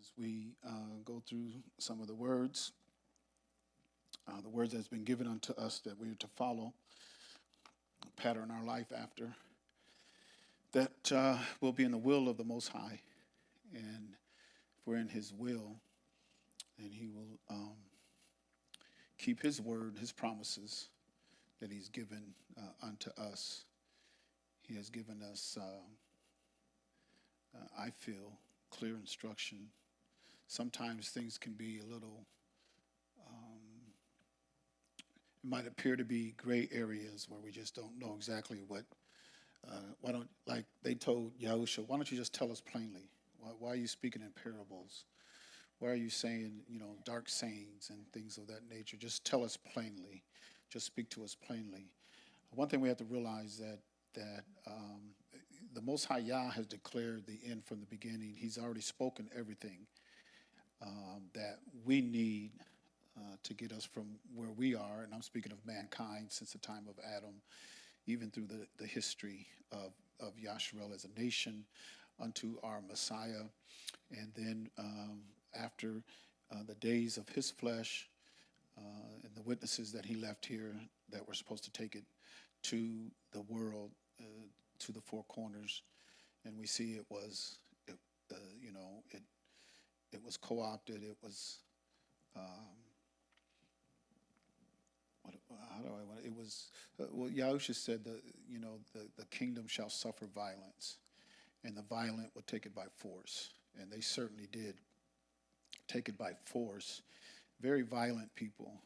as we go through some of the words that's been given unto us that we are to follow, pattern our life after, that will be in the will of the Most High. And if we're in His will, then He will keep His word, His promises that He's given unto us. He has given us, I feel, clear instruction. Sometimes things can be a little, it might appear to be gray areas where we just don't know exactly what, like they told Yahushua, why don't you just tell us plainly? Why are you speaking in parables? Why are you saying, dark sayings and things of that nature? Just tell us plainly. Just speak to us plainly. One thing we have to realize that the Most High Yah has declared the end from the beginning. He's already spoken everything that we need to get us from where we are, and I'm speaking of mankind since the time of Adam, even through the history of Yasharel as a nation, unto our Messiah, and then after the days of his flesh and the witnesses that he left here that were supposed to take it to the world, to the four corners, and we see it was co-opted. It was Yahusha said the kingdom shall suffer violence, and the violent will take it by force, and they certainly did take it by force. Very violent people.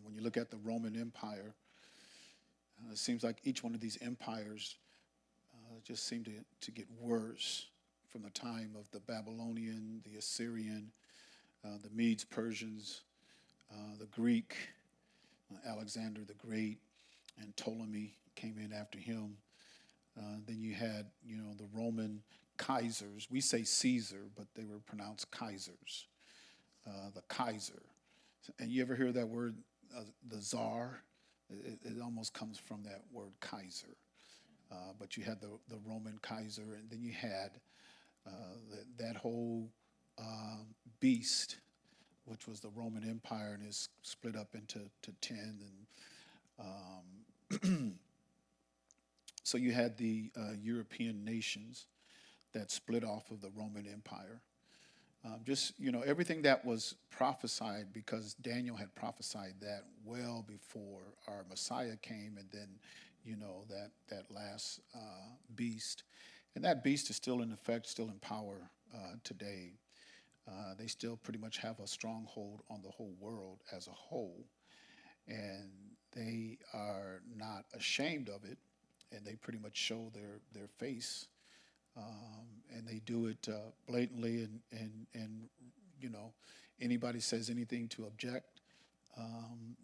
When you look at the Roman Empire, it seems like each one of these empires just seemed to get worse from the time of the Babylonian, the Assyrian, the Medes, Persians, the Greek, Alexander the Great, and Ptolemy came in after him. Then you had, the Roman Kaisers. We say Caesar, but they were pronounced Kaisers. The Kaiser. And you ever hear that word, the Tsar? It almost comes from that word Kaiser. But you had the Roman Kaiser, and then you had that whole beast, which was the Roman Empire, and is split up into 10. And so you had the European nations that split off of the Roman Empire. Everything that was prophesied, because Daniel had prophesied that well before our Messiah came, and then, that last beast. And that beast is still in effect, still in power today. They still pretty much have a stronghold on the whole world as a whole. And they are not ashamed of it, and they pretty much show their face. And they do it blatantly, and anybody says anything to object,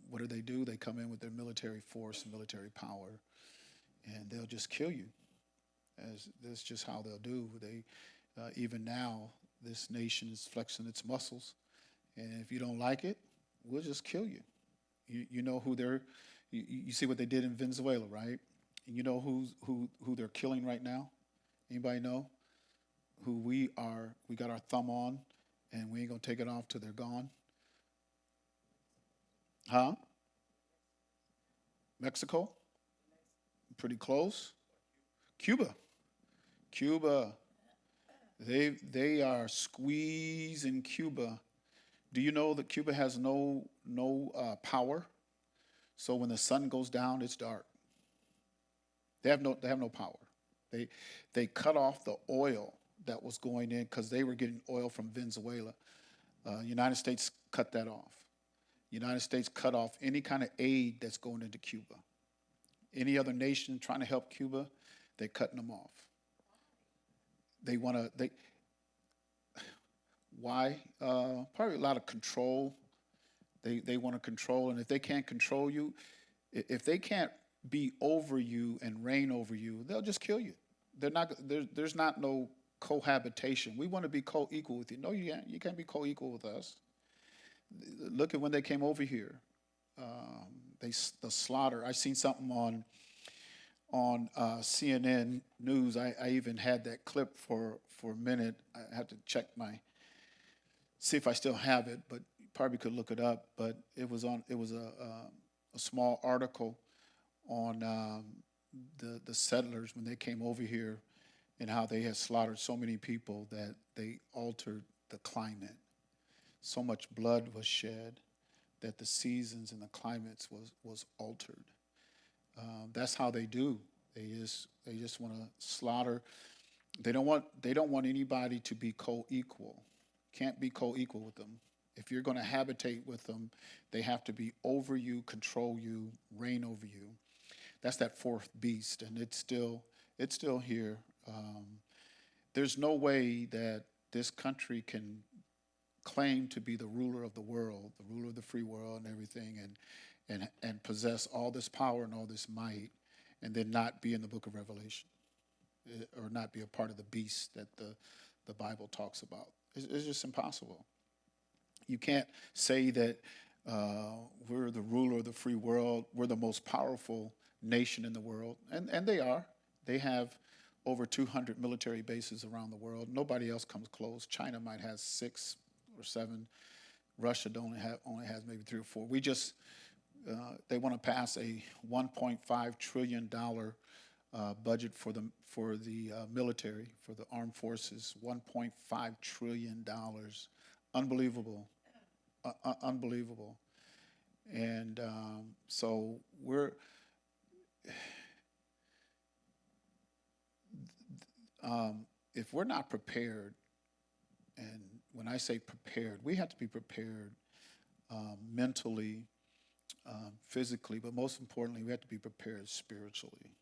what do? They come in with their military force and military power, and they'll just kill you. That's just how they'll do. They even now, this nation is flexing its muscles, and if you don't like it, we'll just kill you. You know who they're. You see what they did in Venezuela, right? And you know who they're killing right now? Anybody know who we got our thumb on, and we ain't gonna take it off till they're gone? Huh? Mexico? Pretty close. Cuba. They are squeezing Cuba. Do you know that Cuba has no power? So when the sun goes down, it's dark. They have no power. They cut off the oil that was going in, because they were getting oil from Venezuela. United States cut that off. United States cut off any kind of aid that's going into Cuba. Any other nation trying to help Cuba, they're cutting them off. Why? Probably a lot of control. They want to control, and if they can't control you, if they can't be over you and reign over you, they'll just kill you. There's not no cohabitation. We want to be co-equal with you. No, you can't. You can't be co-equal with us. Look at when they came over here. The slaughter. I seen something on CNN News. I even had that clip for a minute. I had to check see if I still have it, but you probably could look it up. But it was a small article on the settlers when they came over here and how they had slaughtered so many people that they altered the climate. So much blood was shed that the seasons and the climates was altered. That's how they do. They just want to slaughter. They don't want anybody to be co-equal. Can't be co-equal with them. If you're going to habitate with them, they have to be over you, control you, reign over you. That's that fourth beast, and it's still here. There's no way that this country can claim to be the ruler of the world, the ruler of the free world and everything, and possess all this power and all this might, and then not be in the book of Revelation, or not be a part of the beast that the Bible talks about. It's just impossible. You can't say that we're the ruler of the free world, we're the most powerful nation in the world, and they are. They have over 200 military bases around the world. Nobody else comes close. China might have 6 or 7. Russia only has maybe 3 or 4. They want to pass a $1.5 trillion budget for the military, for the armed forces. $1.5 trillion, unbelievable, unbelievable. And so if we're not prepared, and when I say prepared, we have to be prepared mentally, physically, but most importantly, we have to be prepared spiritually.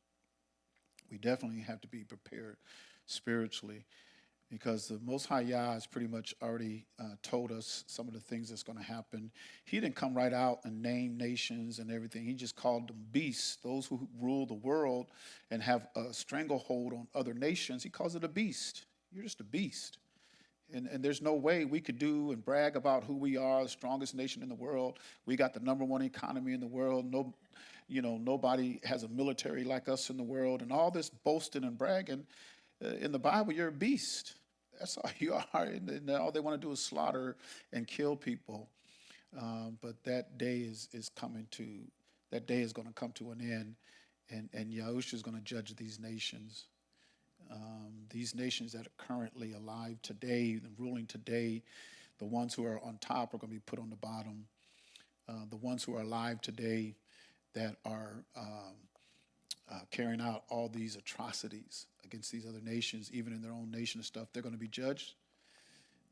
We definitely have to be prepared spiritually, because the Most High Yah has pretty much already told us some of the things that's going to happen. He didn't come right out and name nations and everything. He just called them beasts, those who rule the world and have a stranglehold on other nations. He calls it a beast. You're just a beast. And there's no way we could do and brag about who we are, the strongest nation in the world. We got the #1 economy in the world. Nobody has a military like us in the world. And all this boasting and bragging, in the Bible, you're a beast. That's all you are. And all they want to do is slaughter and kill people. But that day is coming to. That day is going to come to an end, and Yahushua is going to judge these nations. These nations that are currently alive today and ruling today, the ones who are on top are going to be put on the bottom. The ones who are alive today that are carrying out all these atrocities against these other nations, even in their own nation and stuff, they're going to be judged.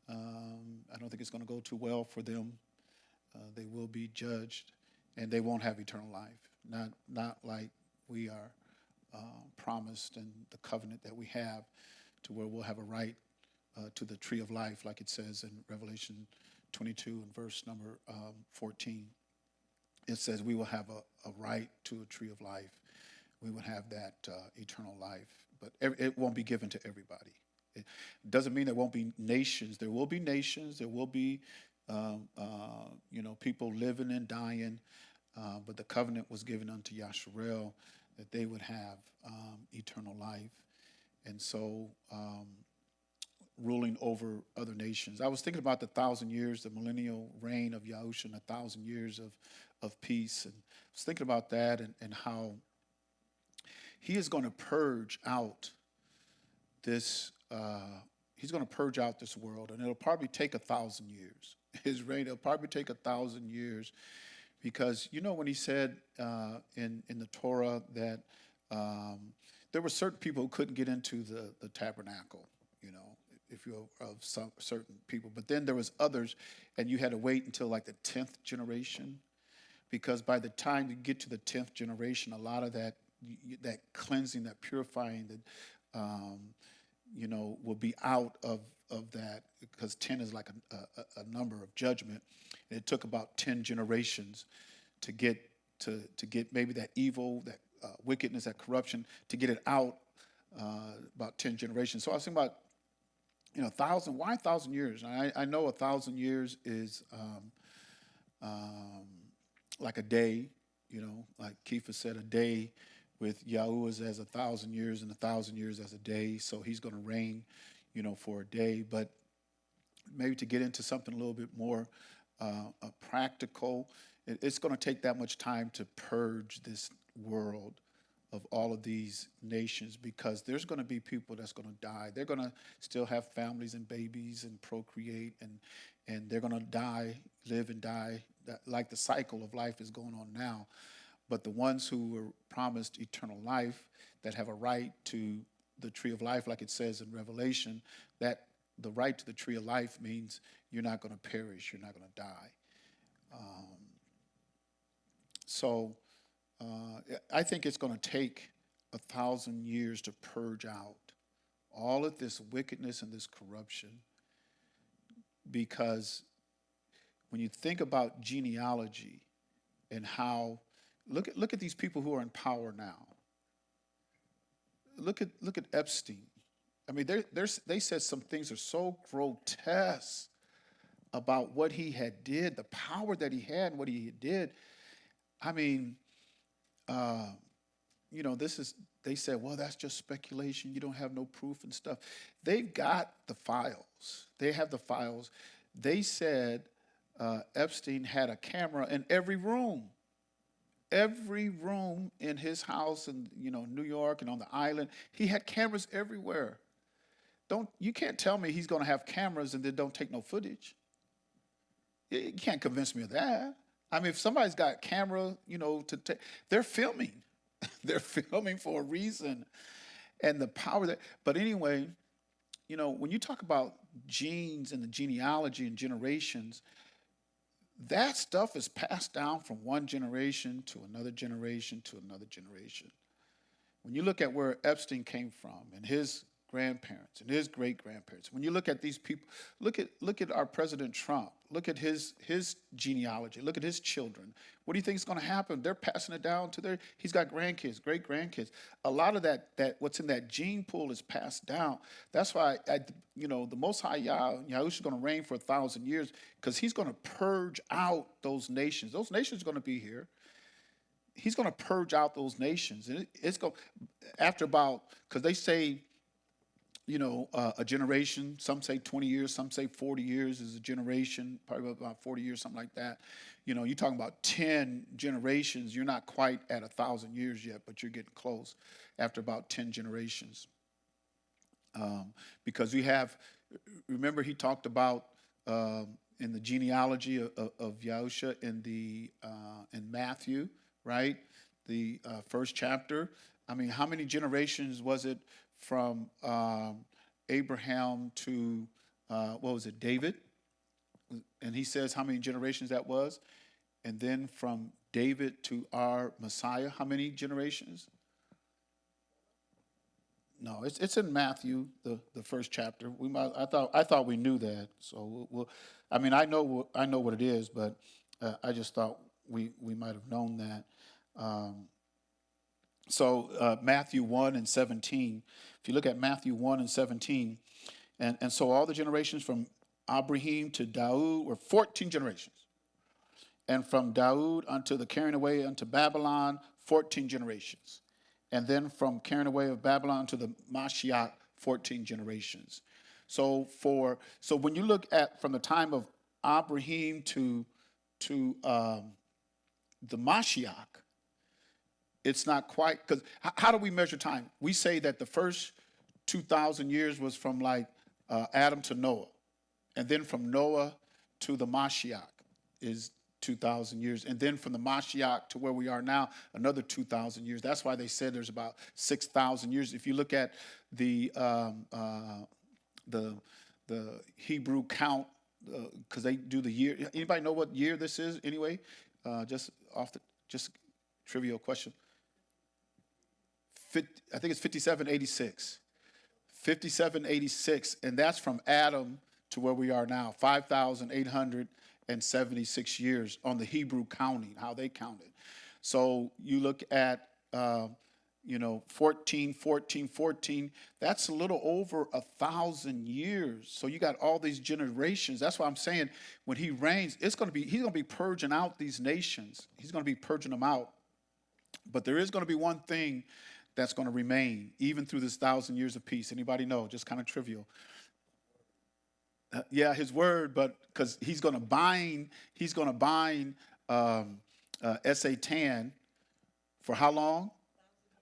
I don't think it's going to go too well for them. They will be judged, and they won't have eternal life. Not like we are promised in the covenant that we have, to where we'll have a right to the tree of life, like it says in Revelation 22 and verse number 14. It says we will have a right to a tree of life. We will have that eternal life, but it won't be given to everybody. It doesn't mean there won't be nations. There will be nations. There will be people living and dying, but the covenant was given unto Yasharel that they would have eternal life. And so ruling over other nations. I was thinking about the 1,000 years, the millennial reign of Yahushua, and 1,000 years of peace. And I was thinking about that and how he is going to purge out this, he's going to purge out this world. And it'll probably take 1,000 years. His reign, it'll probably take 1,000 years. Because, when he said in the Torah that there were certain people who couldn't get into the tabernacle, if you're of some certain people. But then there was others, and you had to wait until like the 10th generation, because by the time you get to the 10th generation, a lot of that cleansing, that purifying, that will be out of that, because 10 is like a number of judgment. And it took about 10 generations to get maybe that evil, that wickedness, that corruption, to get it out, about 10 generations. So I was thinking about, 1,000, why 1,000 years? I know 1,000 years is like a day, like Kepha said, a day with Yahuwah is as 1,000 years, and 1,000 years as a day. So he's going to reign, for a day. But maybe to get into something a little bit more practical, it's going to take that much time to purge this world of all of these nations, because there's going to be people that's going to die. They're going to still have families and babies and procreate, and they're going to die, live and die, like the cycle of life is going on now. But the ones who were promised eternal life, that have a right to the tree of life, like it says in Revelation, that the right to the tree of life means you're not going to perish, you're not going to die. So I think it's going to take 1,000 years to purge out all of this wickedness and this corruption, because when you think about genealogy and how, look at these people who are in power now. Look at Epstein. I mean, they said some things are so grotesque about what he had did, the power that he had and what he did. I mean, they said, well, that's just speculation. You don't have no proof and stuff. They've got the files. They have the files. They said Epstein had a camera in every room. Every room in his house in New York and on the island, he had cameras everywhere. You can't tell me he's going to have cameras and then don't take no footage. You can't convince me of that. I mean, if somebody's got camera, they're filming. They're filming for a reason, and the power that. But anyway, when you talk about genes and the genealogy and generations, that stuff is passed down from one generation to another generation to another generation. When you look at where Epstein came from and his grandparents and his great-grandparents, when you look at these people, look at our President Trump, look at his genealogy, look at his children. What do you think is going to happen? They're passing it down to he's got grandkids, great-grandkids. A lot of that what's in that gene pool is passed down. That's why, the Most High Yahushua is going to reign for 1,000 years, because he's going to purge out those nations. Those nations are going to be here. He's going to purge out those nations. And it's going, after about, because they say, a generation, some say 20 years, some say 40 years is a generation, probably about 40 years, something like that. You're talking about 10 generations. You're not quite at 1,000 years yet, but you're getting close after about 10 generations. Because remember he talked about in the genealogy of Yahushua in Matthew, right? The first chapter. I mean, how many generations was it from Abraham to, David? And he says how many generations that was. And then from David to our Messiah, how many generations? No, it's in Matthew, the first chapter. I thought we knew that. So I know what it is, but I just thought we might have known that. So Matthew 1 and 17, if you look at Matthew 1 and 17, and so all the generations from Abraham to Daud were 14 generations. And from Daud unto the carrying away unto Babylon, 14 generations. And then from carrying away of Babylon to the Mashiach, 14 generations. So when you look at from the time of Abraham to the Mashiach, it's not quite, because how do we measure time? We say that the first 2,000 years was from like Adam to Noah. And then from Noah to the Mashiach is 2,000 years. And then from the Mashiach to where we are now, another 2,000 years. That's why they said there's about 6,000 years. If you look at the Hebrew count, because they do the year. Anybody know what year this is anyway? Just trivial question. I think it's 5786. 5786, and that's from Adam to where we are now, 5,876 years on the Hebrew counting, how they counted. So you look at, 14, 14, 14, that's a little over 1,000 years. So you got all these generations. That's why I'm saying when he reigns, he's going to be purging out these nations. He's going to be purging them out. But there is going to be one thing that's going to remain, even through this 1,000 years of peace. Anybody know? Just kind of trivial. Yeah, his word, but because he's going to bind Satan for how long?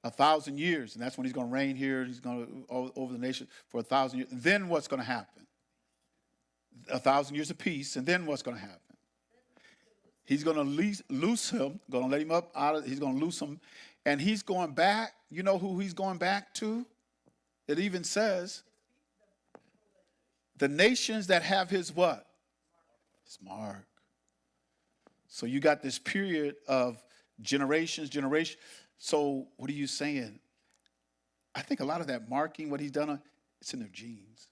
1,000 years, and that's when he's going to reign here. He's going to over the nation for 1,000 years. Then what's going to happen? 1,000 years of peace, and then what's going to happen? He's going to loose him, going to let him up out of. He's going to loose him, and he's going back. You know who he's going back to? It even says the nations that have his what? His mark. So you got this period of generations. So what are you saying? I think a lot of that marking, what he's done, it's in their genes.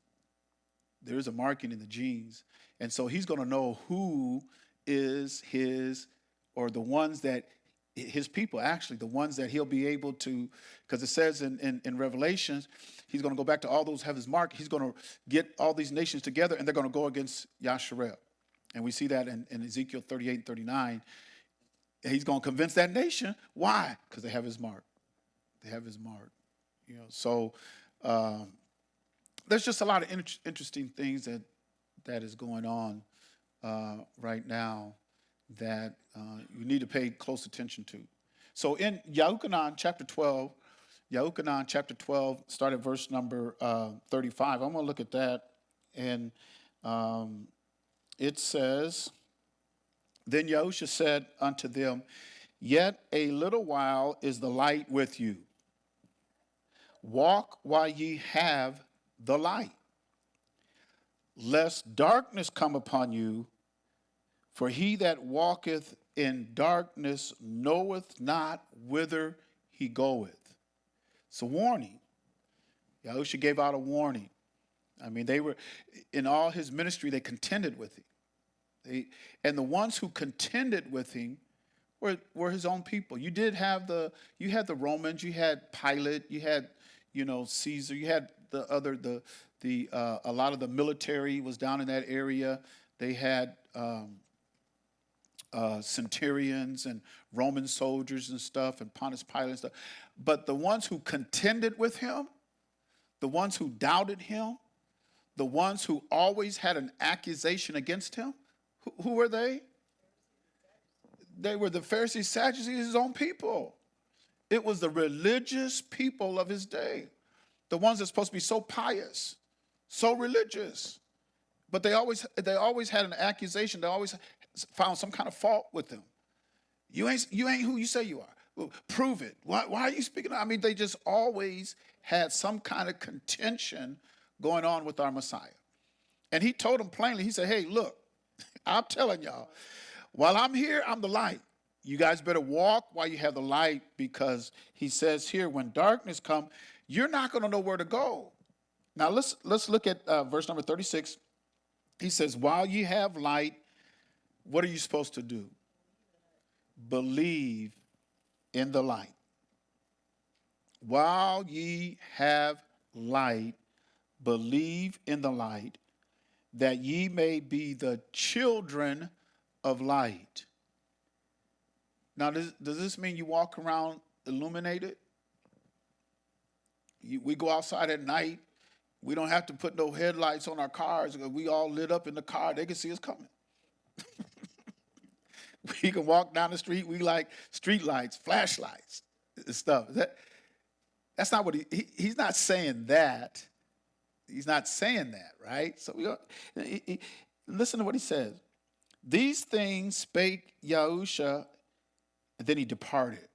There is a marking in the genes. And so he's going to know who is his, or the ones that, his people actually, the ones that he'll be able to, because it says in Revelations, he's going to go back to all those who have his mark. He's going to get all these nations together, and they're going to go against Yasharel. And we see that in Ezekiel 38 and 39. He's going to convince that nation. Why? Because they have his mark. They have his mark. You know, so there's just a lot of interesting things that is going on right now that you need to pay close attention to. So in Yahuchanan chapter 12, start at verse number 35. I'm going to look at that, and it says, Then Yahusha said unto them, Yet a little while is the light with you. Walk while ye have the light, lest darkness come upon you. For he that walketh in darkness knoweth not whither he goeth. It's a warning. Yahusha gave out a warning. I mean, they were, in all his ministry, they contended with him. And the ones who contended with him were his own people. You had the Romans, you had Pilate, you had, Caesar, you had a lot of the military was down in that area. They had centurions and Roman soldiers and stuff, and Pontius Pilate and stuff. But the ones who contended with him, the ones who doubted him, the ones who always had an accusation against him, who were they? They were the Pharisees, Sadducees, his own people. It was the religious people of his day, the ones that's supposed to be so pious, so religious. But they always had an accusation. They always found some kind of fault with them. You ain't who you say you are. Well, prove it. Why are you speaking? I mean, they just always had some kind of contention going on with our Messiah. And he told them plainly, he said, hey, look, I'm telling y'all, while I'm here, I'm the light. You guys better walk while you have the light, because he says here, when darkness comes, you're not going to know where to go. Now, let's look at verse number 36. He says, while you have light, what are you supposed to do? Believe in the light. While ye have light, believe in the light, that ye may be the children of light. Now, does this mean you walk around illuminated? We go outside at night. We don't have to put no headlights on our cars. We all lit up in the car. They can see us coming. We can walk down the street. We like street lights, flashlights, and stuff. That's not what he's not saying that. He's not saying that, right? So listen to what he says. These things spake Yahusha, and then he departed.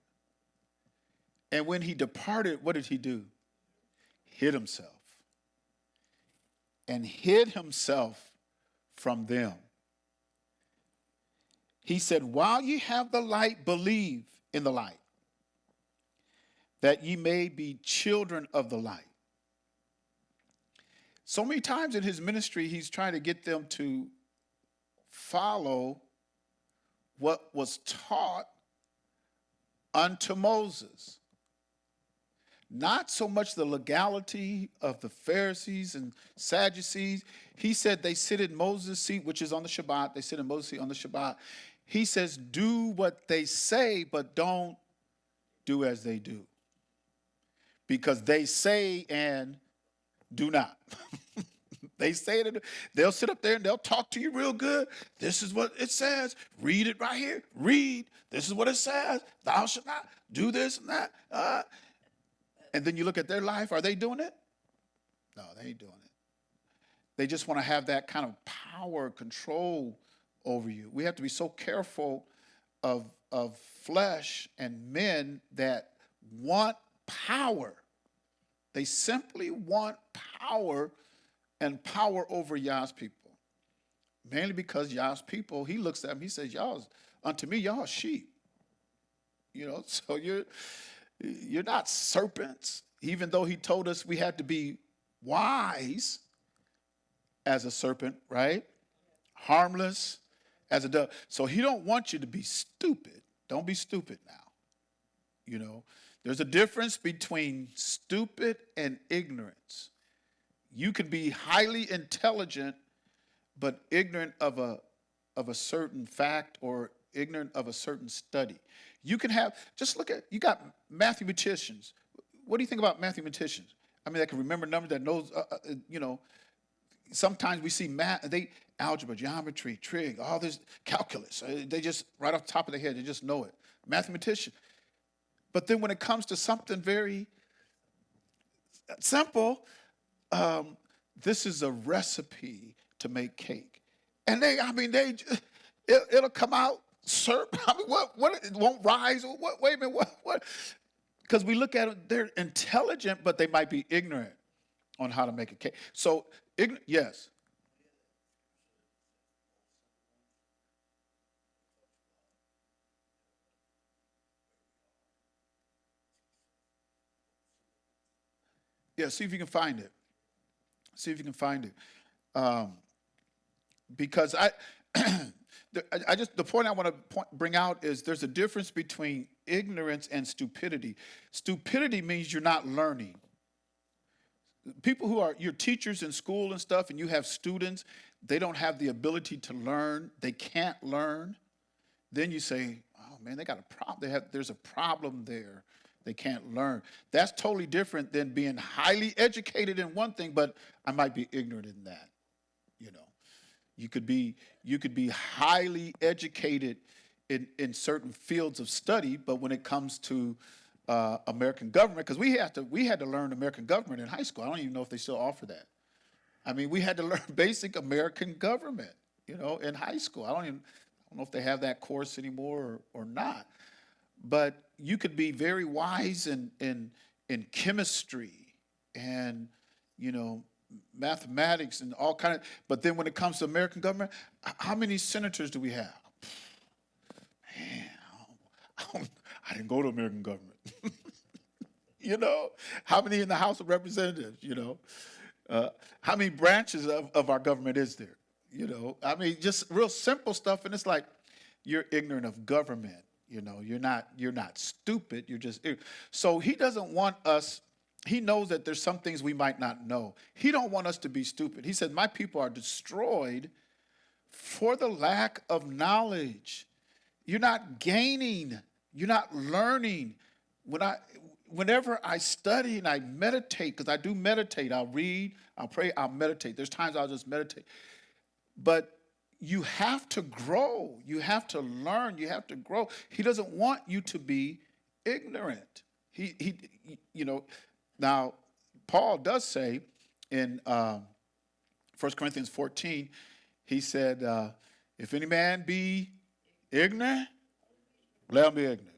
And when he departed, what did he do? Hid himself. And hid himself from them. He said, while ye have the light, believe in the light, that ye may be children of the light. So many times in his ministry, he's trying to get them to follow what was taught unto Moses. Not so much the legality of the Pharisees and Sadducees. He said they sit in Moses' seat, which is on the Shabbat. They sit in Moses' seat on the Shabbat. He says, do what they say, but don't do as they do. Because they say and do not. They say it. They'll sit up there and they'll talk to you real good. This is what it says. Read it right here. Read. This is what it says. Thou shalt not do this and that. And then you look at their life. Are they doing it? No, they ain't doing it. They just want to have that kind of power, control over you. We have to be so careful of flesh and men that want power. They simply want power and power over Yah's people. Mainly because Yah's people, he looks at them, he says, y'all, unto me, y'all are sheep. You know, so you're not serpents, even though he told us we had to be wise as a serpent, right? Harmless as a dove. So he don't want you to be stupid. Don't be stupid now. You know, there's a difference between stupid and ignorance. You could be highly intelligent, but ignorant of a certain fact or ignorant of a certain study. You can have, just look at, you got mathematicians. What do you think about mathematicians? I mean, they can remember numbers, that knows, you know, sometimes we see math, algebra, geometry, trig, all this calculus. They just, right off the top of their head, they just know it. Mathematician. But then when it comes to something very simple, this is a recipe to make cake. And it'll come out, I mean, what, it won't rise? What, wait a minute, what? Because we look at it, they're intelligent, but they might be ignorant on how to make a cake. So, yes. Yeah, see if you can find it. See if you can find it. Because the point I want to bring out is there's a difference between ignorance and stupidity. Stupidity means you're not learning. People who are your teachers in school and stuff, and you have students, they don't have the ability to learn. They can't learn. Then you say, oh man, they got a problem. There's a problem there. They can't learn. That's totally different than being highly educated in one thing, but I might be ignorant in that. You know, you could be highly educated in certain fields of study, but when it comes to American government, because we had to learn American government in high school. I don't even know if they still offer that. I mean, we had to learn basic American government, you know, in high school. I don't know if they have that course anymore or not. But you could be very wise in chemistry and, you know, mathematics and all kind of. But then when it comes to American government, how many senators do we have? Man, I didn't go to American government. You know, how many in the House of Representatives? You know, how many branches of our government is there? You know, I mean, just real simple stuff, and it's like you're ignorant of government. You know, you're not stupid. You're just ignorant. So he doesn't want us. He knows that there's some things we might not know. He don't want us to be stupid. He said, "My people are destroyed for the lack of knowledge." You're not gaining. You're not learning. Whenever I study and I meditate, because I do meditate, I'll read, I'll pray, I'll meditate. There's times I'll just meditate. But you have to grow. You have to learn. You have to grow. He doesn't want you to be ignorant. He you know, now Paul does say in 1 Corinthians 14, he said, if any man be ignorant, let him be ignorant.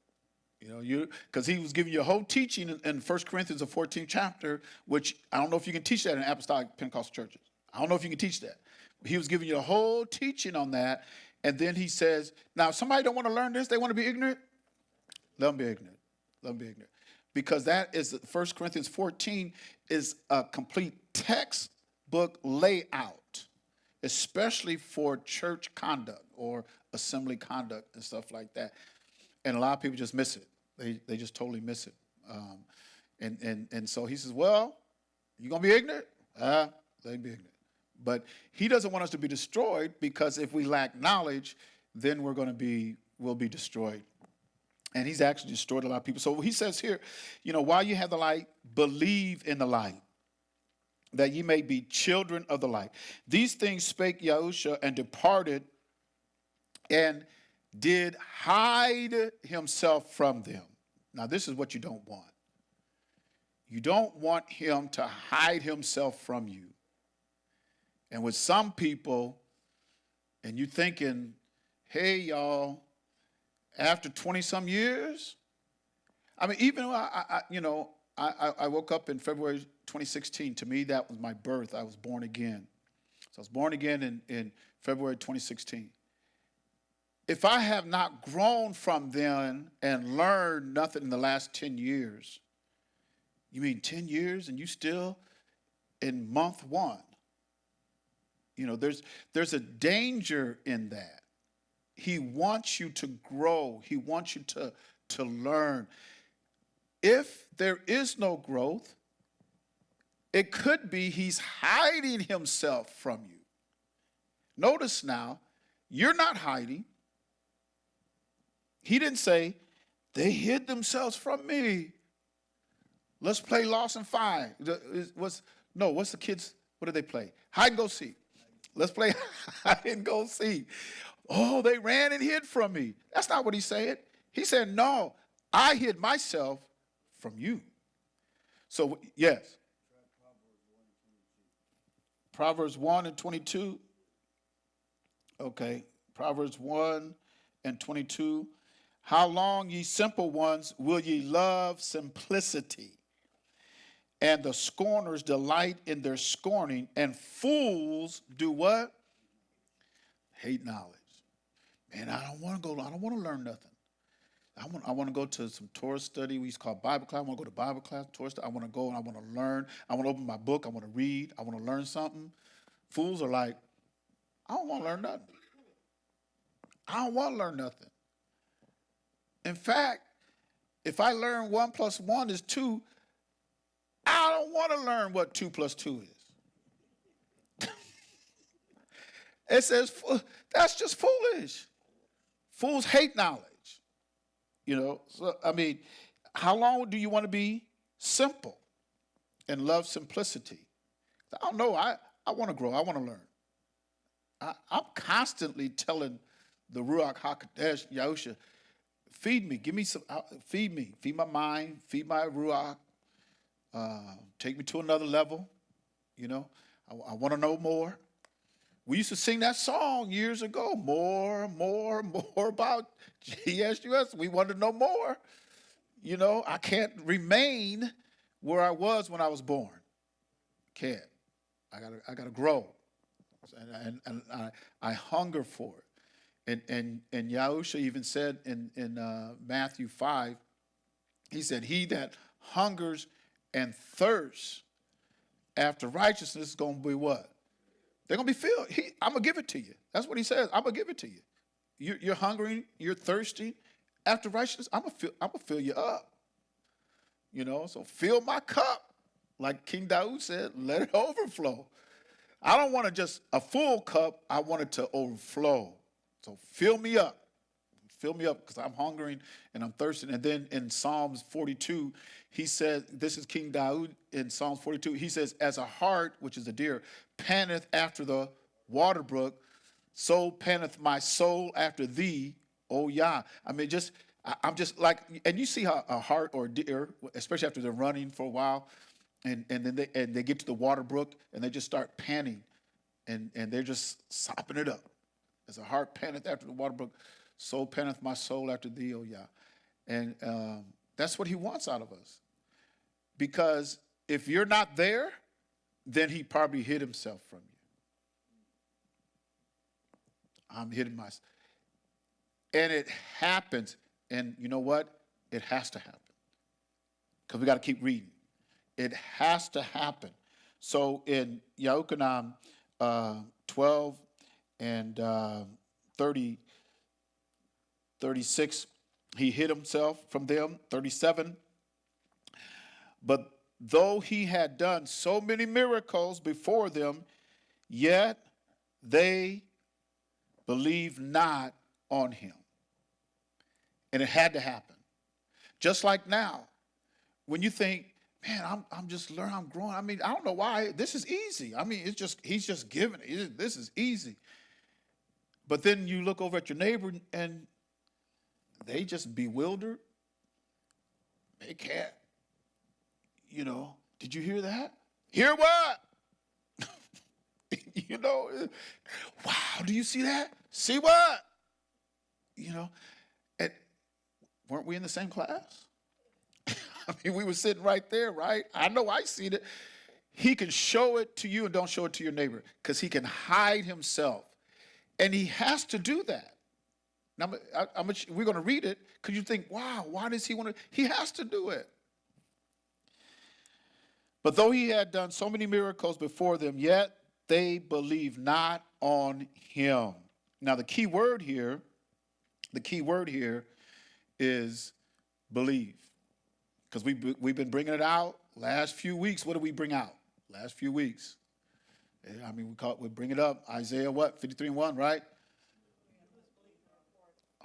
You know, because he was giving you a whole teaching in 1 Corinthians, the 14th chapter, which I don't know if you can teach that in apostolic Pentecostal churches. I don't know if you can teach that. He was giving you a whole teaching on that. And then he says, now, if somebody don't want to learn this, they want to be ignorant, let them be ignorant. Let them be ignorant. Because that is, 1 Corinthians 14 is a complete textbook layout, especially for church conduct or assembly conduct and stuff like that. And a lot of people just miss it. They just totally miss it. And so he says, well, you going to be ignorant? Let him be ignorant. But he doesn't want us to be destroyed, because if we lack knowledge, then we'll be destroyed. And he's actually destroyed a lot of people. So he says here, you know, while you have the light, believe in the light. that ye may be children of the light. These things spake Yahusha and departed and did hide himself from them. Now, this is what you don't want. You don't want him to hide himself from you. And with some people, and you thinking, hey, y'all, after 20-some years, I mean, even though I woke up in February 2016. To me, that was my birth. I was born again. So I was born again in February 2016. If I have not grown from then and learned nothing in the last 10 years, you mean 10 years and you still in month one? There's a danger in that. He wants you to grow. He wants you to learn. If there is no growth, it could be he's hiding himself from you. Notice now, you're not hiding. He didn't say, they hid themselves from me. Let's play Lost and Find. What's the kids, what do they play? Hide and go seek. Let's play hide and go seek. Oh, they ran and hid from me. That's not what he said. He said, no, I hid myself from you. So, yes. Proverbs 1 and 22. Okay. Proverbs 1 and 22. How long, ye simple ones, will ye love simplicity? And the scorners delight in their scorning, and fools do what? Hate knowledge. Man, I don't want to learn nothing. I want to go to some Torah study. We used to call Bible class. I want to go to Bible class, Torah study. I want to go and I want to learn. I want to open my book. I want to read. I want to learn something. Fools are like, I don't want to learn nothing. I don't want to learn nothing. In fact, if I learn 1 + 1 is 2, I don't want to learn what 2 + 2 is. It says, that's just foolish. Fools hate knowledge. So, I mean, how long do you want to be simple and love simplicity? I don't know. I want to grow. I want to learn. I'm constantly telling the Ruach HaKodesh, Yahusha, feed me. Give me some, feed me. Feed my mind. Feed my Ruach. Take me to another level. I want to know more. We used to sing that song years ago. More about GSUS. We want to know more. I can't remain where I was when I was born. Can't. I gotta grow. And I hunger for it. And Yahusha even said in Matthew 5, he said, he that hungers and thirsts after righteousness is going to be what? They're going to be filled. I'm going to give it to you. That's what he says. I'm going to give it to you. You're hungry. You're thirsty. After righteousness, I'm going to fill you up. So fill my cup. Like King Daud said, let it overflow. I don't want just a full cup. I want it to overflow. So fill me up. Fill me up because I'm hungering and I'm thirsting. And then in Psalms 42, he said, this is King Daud in Psalms 42. He says, as a hart, which is a deer, panteth after the water brook, so panteth my soul after thee, O Yah. I mean, I'm just like, and you see how a hart or a deer, especially after they're running for a while, and then they get to the water brook and they just start panting and they're just sopping it up. As a hart panteth after the water brook, so panteth my soul after thee, O Yah. And that's what he wants out of us. Because if you're not there, then he probably hid himself from you. I'm hiding myself. And it happens. And you know what? It has to happen. Because we got to keep reading. It has to happen. So in Yahuchanan 12 and 36, he hid himself from them. 37. But though he had done so many miracles before them, yet they believed not on him. And it had to happen. Just like now, when you think, man, I'm just learning, I'm growing. I mean, I don't know why. This is easy. I mean, he's just giving it. This is easy. But then you look over at your neighbor and they just bewildered. They can't, did you hear that? Hear what? Wow, do you see that? See what? And weren't we in the same class? I mean, we were sitting right there, right? I know I seen it. He can show it to you and don't show it to your neighbor because he can hide himself. And he has to do that. Now, we're going to read it because you think, wow, why does he want to? He has to do it. But though he had done so many miracles before them, yet they believed not on him. Now, the key word here is believe. Because we've been bringing it out last few weeks. What did we bring out last few weeks? I mean, we bring it up. Isaiah what? 53:1, right?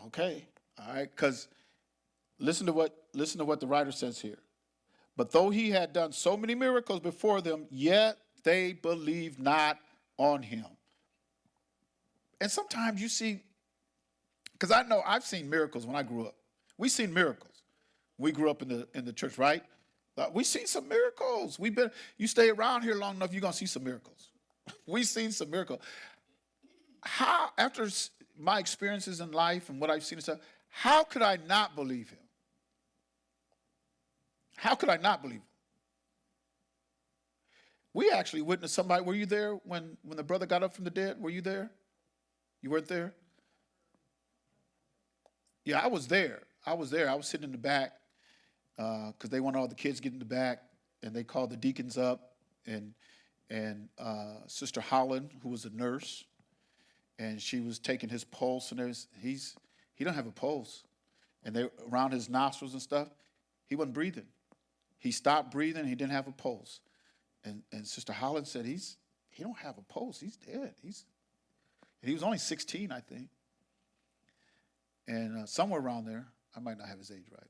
Okay. All right. Because listen to what the writer says here. But though he had done so many miracles before them, yet they believed not on him. And sometimes you see, because I know I've seen miracles when I grew up. We've seen miracles. We grew up in the church, right? We've seen some miracles. You stay around here long enough, you're going to see some miracles. We've seen some miracles. How, after my experiences in life and what I've seen and stuff, how could I not believe him? How could I not believe him? We actually witnessed somebody. Were you there when the brother got up from the dead? Were you there? You weren't there? Yeah, I was there. I was sitting in the back because they wanted all the kids to get in the back, and they called the deacons up, and Sister Holland, who was a nurse, and she was taking his pulse, and he don't have a pulse, and they around his nostrils and stuff, he wasn't breathing. He stopped breathing. He didn't have a pulse, and Sister Holland said he don't have a pulse. He's dead. He was only 16, I think, and somewhere around there. I might not have his age right,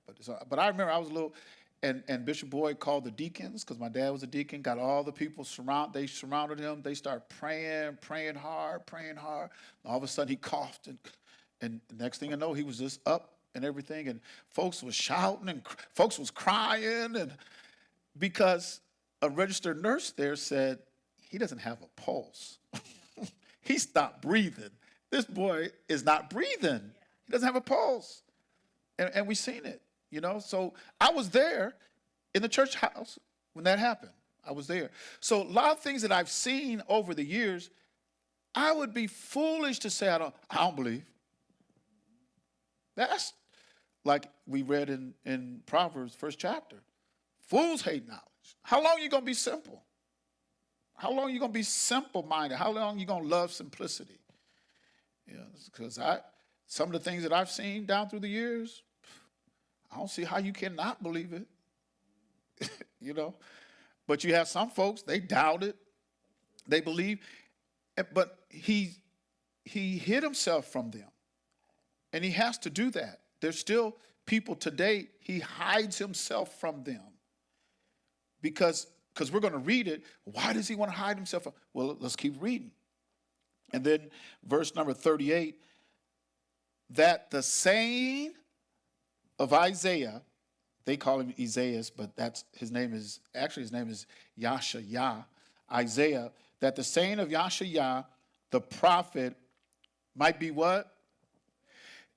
but I remember I was a little, and Bishop Boyd called the deacons because my dad was a deacon. Got all the people they surrounded him. They started praying hard. All of a sudden he coughed, and the next thing I know, he was just up and everything, and folks was shouting and folks was crying, and because a registered nurse there said he doesn't have a pulse. He stopped breathing. This boy is not breathing. He doesn't have a pulse. And we seen it, So I was there in the church house when that happened. I was there. So a lot of things that I've seen over the years, I would be foolish to say I don't believe. That's like we read in Proverbs, first chapter. Fools hate knowledge. How long are you going to be simple? How long are you going to be simple-minded? How long are you going to love simplicity? Because some of the things that I've seen down through the years, I don't see how you cannot believe it, But you have some folks, they doubt it, they believe, but he hid himself from them, and he has to do that. There's still people today, he hides himself from them because we're going to read it. Why does he want to hide himself? Well, let's keep reading. And then verse number 38, that the saying of Isaiah, they call him Isaiah, but his name is Yashayah, Isaiah, that the saying of Yashayah, the prophet, might be what?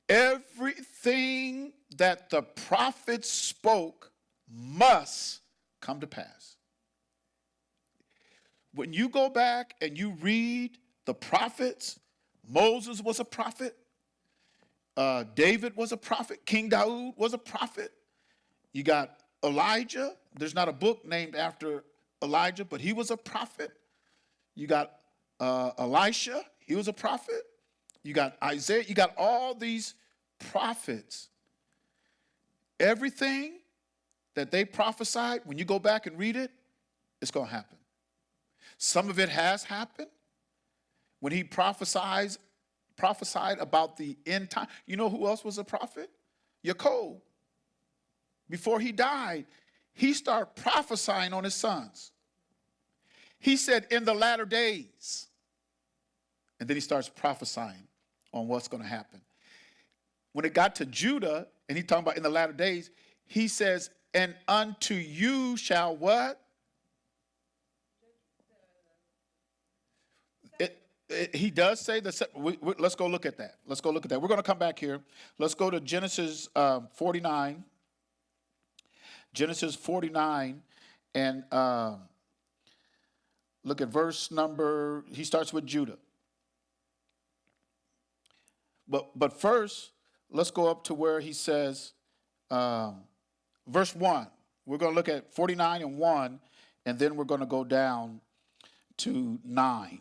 Everything that the prophet spoke must come to pass. When you go back and you read the prophets, Moses was a prophet. David was a prophet. King Daud was a prophet. You got Elijah. There's not a book named after Elijah, but he was a prophet. You got Elisha. He was a prophet. You got Isaiah. You got all these prophets. Everything that they prophesied, when you go back and read it, it's going to happen. Some of it has happened. When he prophesied about the end time. You know who else was a prophet? Jacob. Before he died, he started prophesying on his sons. He said, in the latter days. And then he starts prophesying on what's going to happen. When it got to Judah, and he's talking about in the latter days, he says, and unto you shall what? He does say that. Let's go look at that. Let's go look at that. We're going to come back here. Let's go to Genesis 49. Genesis 49, and look at verse number. He starts with Judah. But first, let's go up to where he says, verse 1. We're going to look at 49 and 1, and then we're going to go down to 9.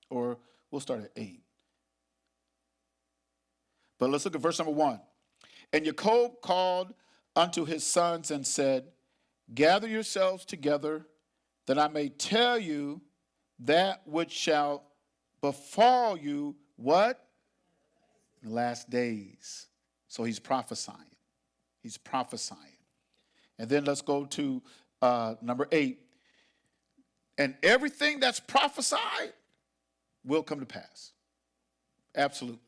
Or we'll start at 8. But let's look at verse number 1. And Jacob called unto his sons and said, gather yourselves together, that I may tell you that which shall befall you, what? In the last days. So he's prophesying. He's prophesying. And then let's go to number 8. And everything that's prophesied will come to pass. Absolutely.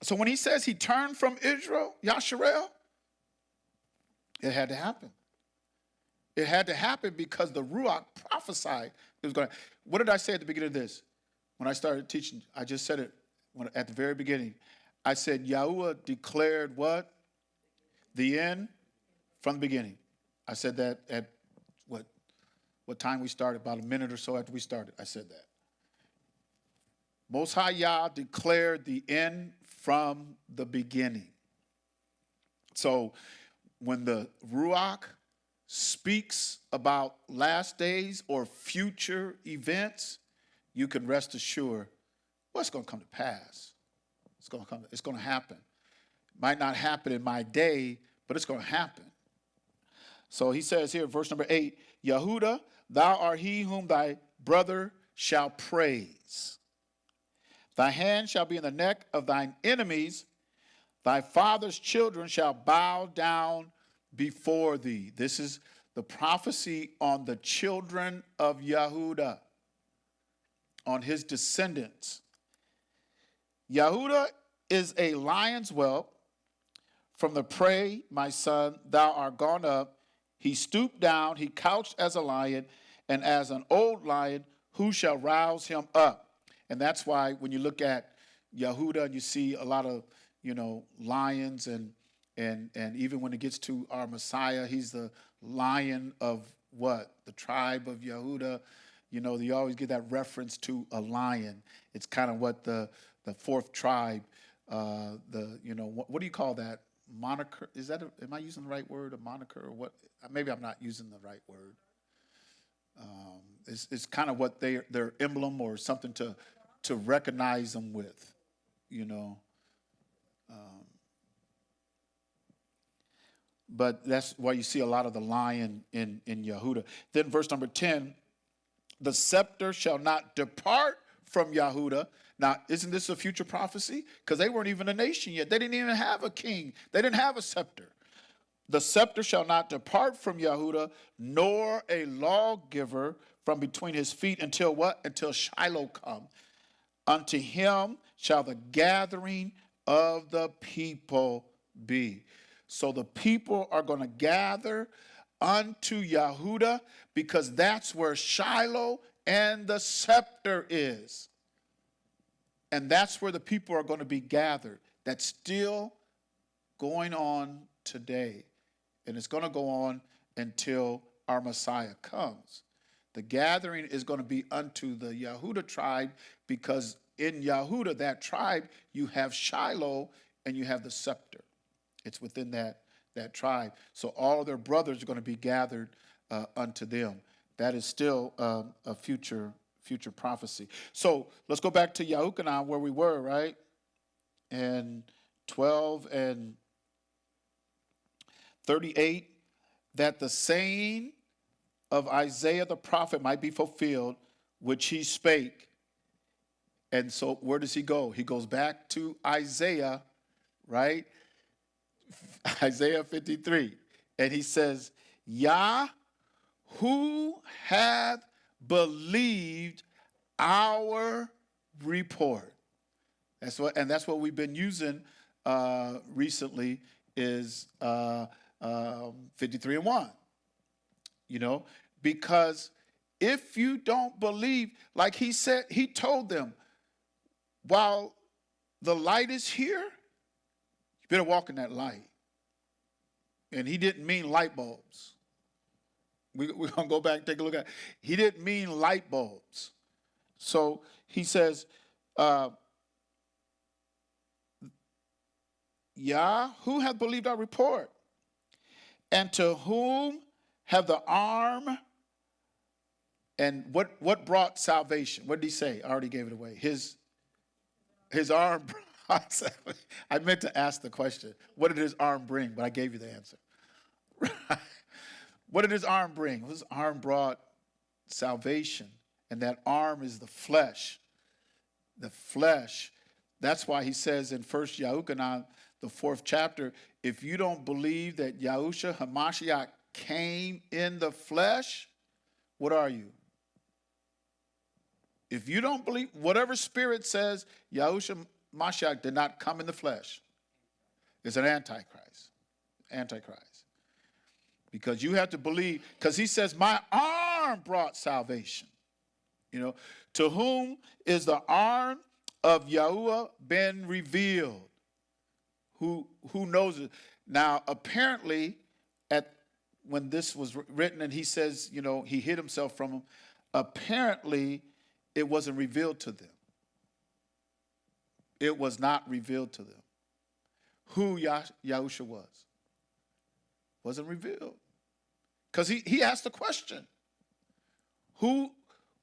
So when he says he turned from Israel, Yasharel, it had to happen. It had to happen because the Ruach prophesied it was going to. What did I say at the beginning of this? When I started teaching, I just said it at the very beginning. I said Yahuwah declared what? The end from the beginning. I said that at what time we started, about a minute or so after we started. I said that. Most High Yah declared the end from the beginning. So when the Ruach speaks about last days or future events, you can rest assured what's going to come to pass. It's going to happen. Might not happen in my day, but it's going to happen. So he says here, verse number 8, Yehuda, thou art he whom thy brother shall praise. Thy hand shall be in the neck of thine enemies. Thy father's children shall bow down before thee. This is the prophecy on the children of Yehuda, on his descendants. Yehuda is a lion's whelp. From the prey, my son, thou art gone up. He stooped down, he couched as a lion, and as an old lion, who shall rouse him up? And that's why when you look at Yehuda and you see a lot of, lions and even when it gets to our Messiah, he's the lion of what? The tribe of Yehuda. You always get that reference to a lion. It's kind of what the fourth tribe, what do you call that? Moniker? Is that, am I using the right word, a moniker, or what? Maybe I'm not using the right word. It's kind of what their emblem or something to recognize them with, But that's why you see a lot of the lion in Yehuda. Then verse number 10, the scepter shall not depart from Yehuda. Now, isn't this a future prophecy? Because they weren't even a nation yet. They didn't even have a king. They didn't have a scepter. The scepter shall not depart from Yehuda, nor a lawgiver from between his feet until what? Until Shiloh come. Unto him shall the gathering of the people be. So the people are going to gather unto Yehuda because that's where Shiloh and the scepter is. And that's where the people are going to be gathered. That's still going on today. And it's going to go on until our Messiah comes. The gathering is going to be unto the Yehuda tribe because in Yehuda, that tribe, you have Shiloh and you have the scepter. It's within that tribe. So all their brothers are going to be gathered unto them. That is still a future prophecy. So let's go back to Yahuchanan where we were, right? And 12 and 38, that the saying of Isaiah the prophet might be fulfilled, which he spake. And so where does he go? He goes back to Isaiah, right? Isaiah 53. And he says, Yah, who hath believed our report? That's what we've been using recently is 53 and 1. Because if you don't believe, like he said, he told them, while the light is here, you better walk in that light. And he didn't mean light bulbs. We're going to go back and take a look at it. He didn't mean light bulbs. So he says, Yah, who hath believed our report? And to whom have the arm, and what brought salvation? What did he say? I already gave it away. His arm brought salvation. I meant to ask the question, what did his arm bring? But I gave you the answer. What did his arm bring? His arm brought salvation, and that arm is the flesh. The flesh. That's why he says in 1 Yahuchanan, the 4th chapter, if you don't believe that Yahusha HaMashiach came in the flesh, what are you? If you don't believe, whatever spirit says Yahusha HaMashiach did not come in the flesh, is an antichrist. Antichrist. Because you have to believe, because he says, my arm brought salvation. To whom is the arm of Yahuwah been revealed? Who knows it? Now, apparently, when this was written and he says, he hid himself from him, apparently it wasn't revealed to them. It was not revealed to them who Yahusha was. Wasn't revealed. Because he asked the question, who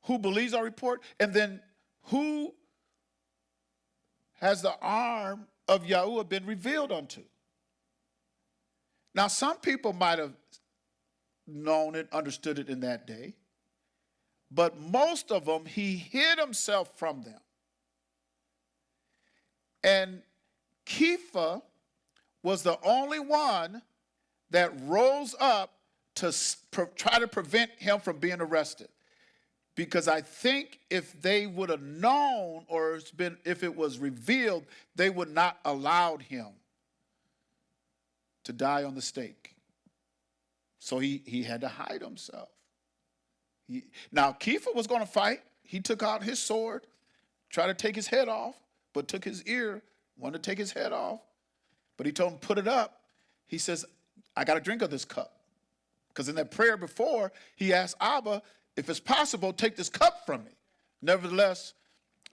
believes our report? And then who has the arm of Yahuwah been revealed unto? Now, some people might have known it, understood it in that day, but most of them, he hid himself from them. And Kepha was the only one that rose up to try to prevent him from being arrested. Because I think if they would have known, or if it was revealed, they would not allowed him to die on the stake. So he had to hide himself. Now, Kepha was going to fight. He took out his sword, tried to take his head off, but took his ear, wanted to take his head off. But he told him, put it up. He says, I got to drink of this cup. Because in that prayer before, he asked Abba, if it's possible, take this cup from me. Nevertheless,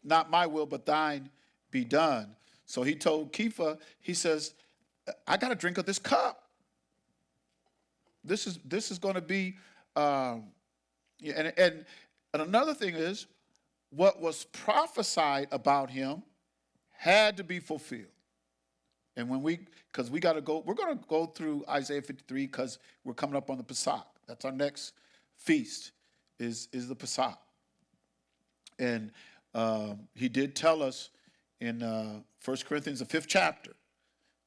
not my will, but thine be done. So he told Kepha, he says, I got to drink of this cup. This is going to be, and another thing is, what was prophesied about him had to be fulfilled. And because we got to go, we're going to go through Isaiah 53 because we're coming up on the Pesach. That's our next feast, is the Pesach. And he did tell us in 1 Corinthians, the 5th chapter,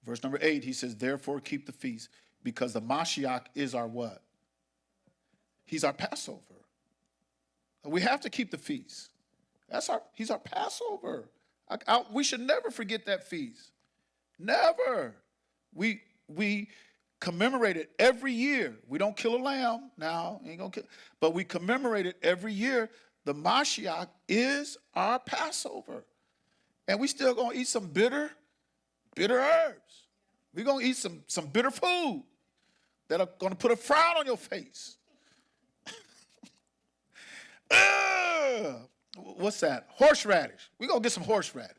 verse number 8, he says, therefore keep the feast, because the Mashiach is our what? He's our Passover. We have to keep the feast. He's our Passover. We should never forget that feast. Never. We commemorate it every year. We don't kill a lamb now, ain't gonna kill, but we commemorate it every year. The Mashiach is our Passover. And we still gonna eat some bitter herbs. We're gonna eat some bitter food that are gonna put a frown on your face. What's that? Horseradish. We're gonna get some horseradish.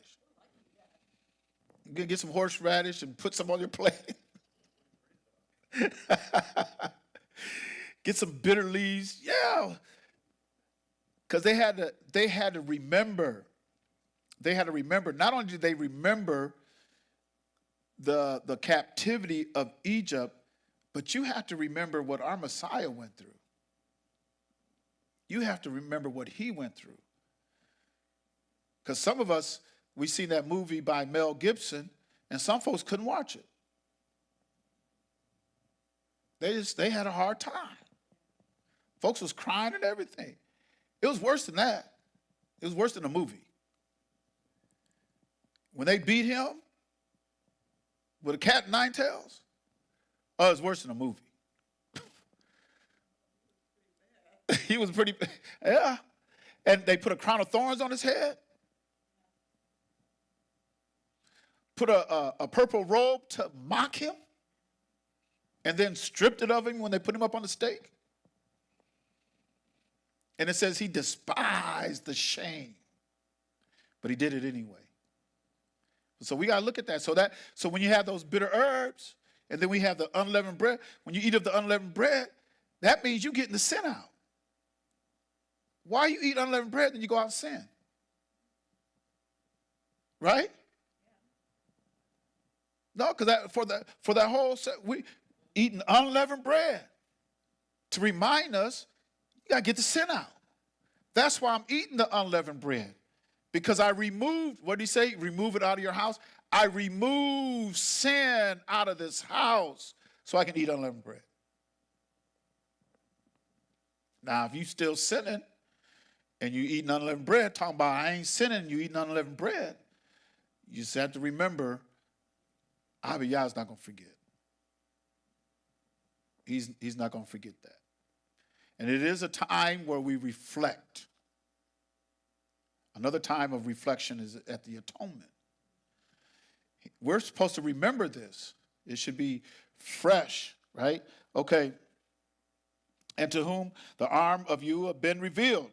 You're going to get some horseradish and put some on your plate. Get some bitter leaves. Yeah. Because they had to remember. They had to remember. Not only did they remember the captivity of Egypt, but you have to remember what our Messiah went through. You have to remember what he went through. Because some of us, we seen that movie by Mel Gibson, And some folks couldn't watch it. They had a hard time. Folks was crying and everything. It was worse than that. It was worse than a movie. When they beat him with a cat and nine tails, oh, it was worse than a movie. He was pretty, yeah. And they put a crown of thorns on his head. Put a purple robe to mock him. And then stripped it of him when they put him up on the stake. And it says he despised the shame. But he did it anyway. So we got to look at that. So when you have those bitter herbs, and then we have the unleavened bread, when you eat of the unleavened bread, that means you're getting the sin out. Why you eat unleavened bread, then you go out and sin? Right? No, because for that whole set, we eating unleavened bread to remind us you got to get the sin out. That's why I'm eating the unleavened bread. Because I removed, what did he say? Remove it out of your house. I remove sin out of this house so I can eat unleavened bread. Now, if you still sinning and you eating unleavened bread, talking about I ain't sinning, you eating unleavened bread, you just have to remember, Abiyah's not going to forget. He's not going to forget that. And it is a time where we reflect. Another time of reflection is at the atonement. We're supposed to remember this. It should be fresh, right? Okay. And to whom the arm of you have been revealed.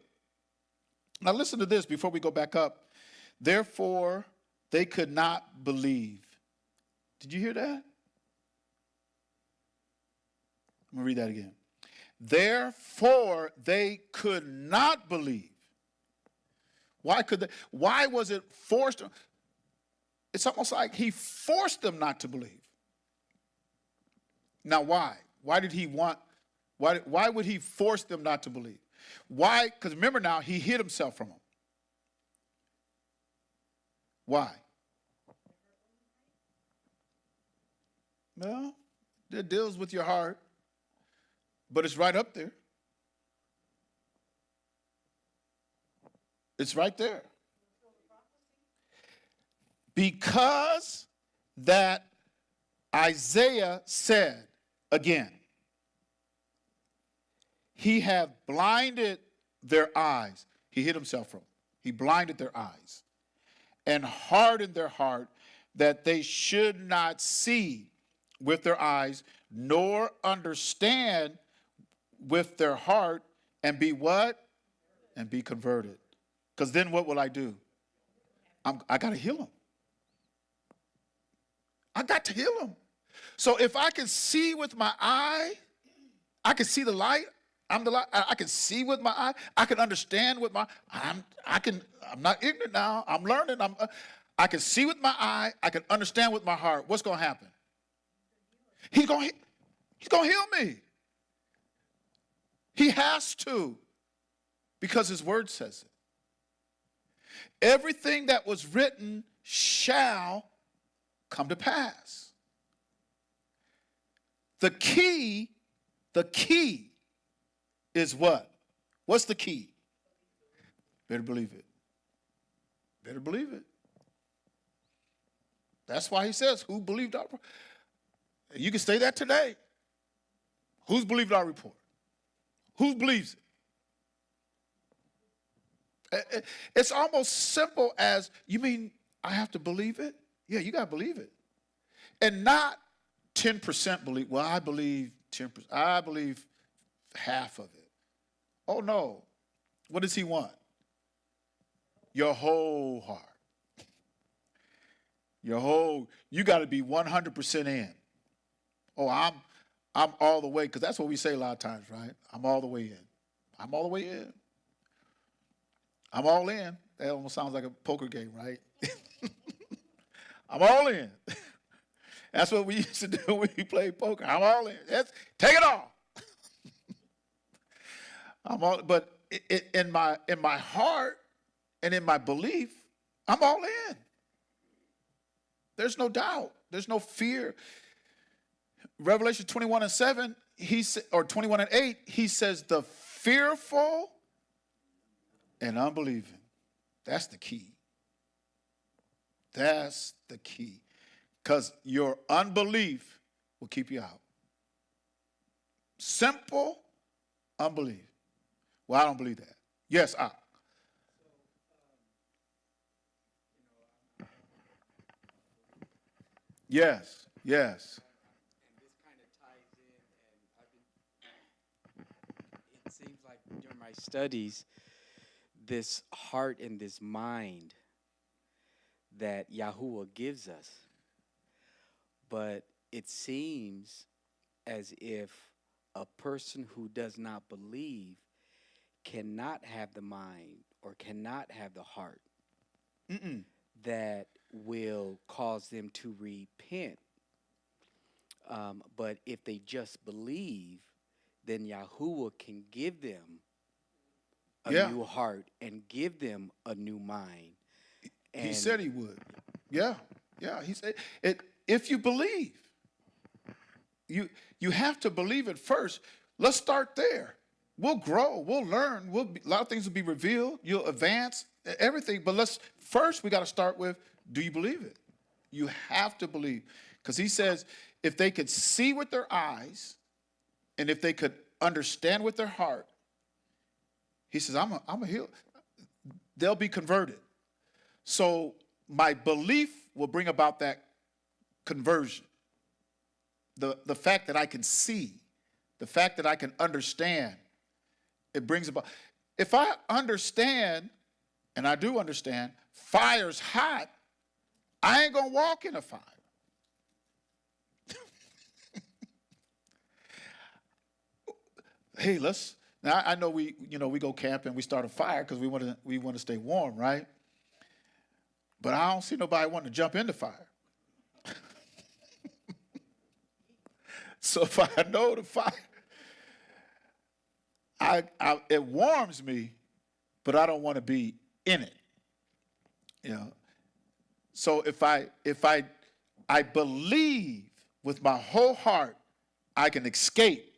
Now listen to this before we go back up. Therefore, they could not believe. Did you hear that? I'm going to read that again. Therefore, they could not believe. Why could they? Why was it forced? It's almost like he forced them not to believe. Now, why? Why did he want? Why would he force them not to believe? Why? Because remember now, he hid himself from them. Why? Well, it deals with your heart, but it's right up there. It's right there. Because that Isaiah said again, he hath blinded their eyes. He hid himself from them. He blinded their eyes and hardened their heart that they should not see with their eyes, nor understand with their heart, and be what? And be converted. Because then what will I do? I got to heal them. I got to heal them. So if I can see with my eye, I can see the light. I'm the light. I can see with my eye. I can understand with my. I'm not ignorant now. I'm learning. I can see with my eye. I can understand with my heart. What's going to happen? He's going to heal me. He has to, because his word says it. Everything that was written shall come to pass. The key is what? What's the key? Better believe it. Better believe it. That's why he says, who believed our report? You can say that today. Who's believed our report? Who believes it? It's almost simple as, you mean I have to believe it? Yeah, you got to believe it. And not 10% believe. Well, I believe 10%. I believe half of it. Oh, no. What does he want? Your whole heart. You got to be 100% in. Oh, I'm all the way, because that's what we say a lot of times, right? I'm all the way in. I'm all the way in. I'm all in. That almost sounds like a poker game, right? I'm all in. That's what we used to do when we played poker. I'm all in. Take it all. But in my heart and in my belief, I'm all in. There's no doubt. There's no fear. Revelation 21:7, or 21:8, he says the fearful and unbelieving. That's the key. That's the key. Because your unbelief will keep you out. Simple unbelief. Well, I don't believe that. Yes, I. Yes, yes. And this kind of ties in, and it seems like during my studies, this heart and this mind that Yahuwah gives us, but it seems as if a person who does not believe cannot have the mind or cannot have the heart that will cause them to repent. But if they just believe, then Yahuwah can give them a new heart and give them a new mind. He said he would. Yeah. He said it. If you believe, you have to believe it first. Let's start there. We'll grow. We'll learn. A lot of things will be revealed. You'll advance everything. But we got to start with, do you believe it? You have to believe. Because he says, if they could see with their eyes and if they could understand with their heart, he says, I'm a heal. They'll be converted. So my belief will bring about that conversion. The fact that I can see, the fact that I can understand, it brings about. If I understand, and I do understand, fire's hot, I ain't gonna walk in a fire. Hey, now I know we go camping, we start a fire because we want to stay warm, right? But I don't see nobody wanting to jump in the fire. So if I know the fire, it warms me, but I don't want to be in it. So if I believe with my whole heart, I can escape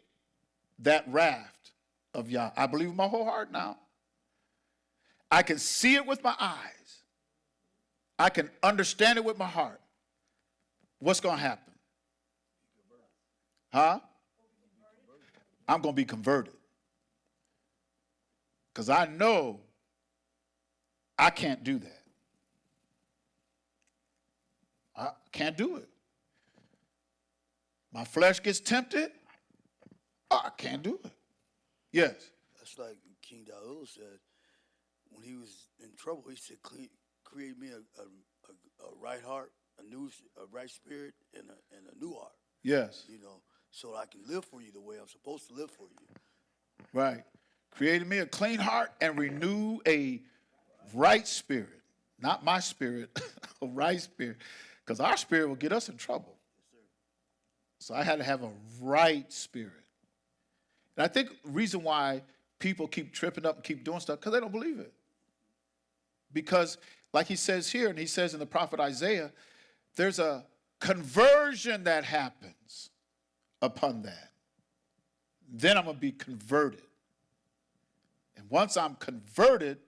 that raft of Yah. I believe with my whole heart now. I can see it with my eyes. I can understand it with my heart. What's going to happen? Huh? I'm going to be converted. Because I know I can't do that. I can't do it. My flesh gets tempted. I can't do it. Yes. That's like King Daud said when he was in trouble. He said, "Create me a right heart, a right spirit, and a new heart." Yes. So I can live for you the way I'm supposed to live for you. Right. Created me a clean heart and renew a right spirit. Not my spirit, a right spirit. Because our spirit will get us in trouble. Yes, sir. So I had to have a right spirit. And I think the reason why people keep tripping up and keep doing stuff, because they don't believe it. Because, like he says here, and he says in the prophet Isaiah, there's a conversion that happens upon that. Then I'm going to be converted. And once I'm converted,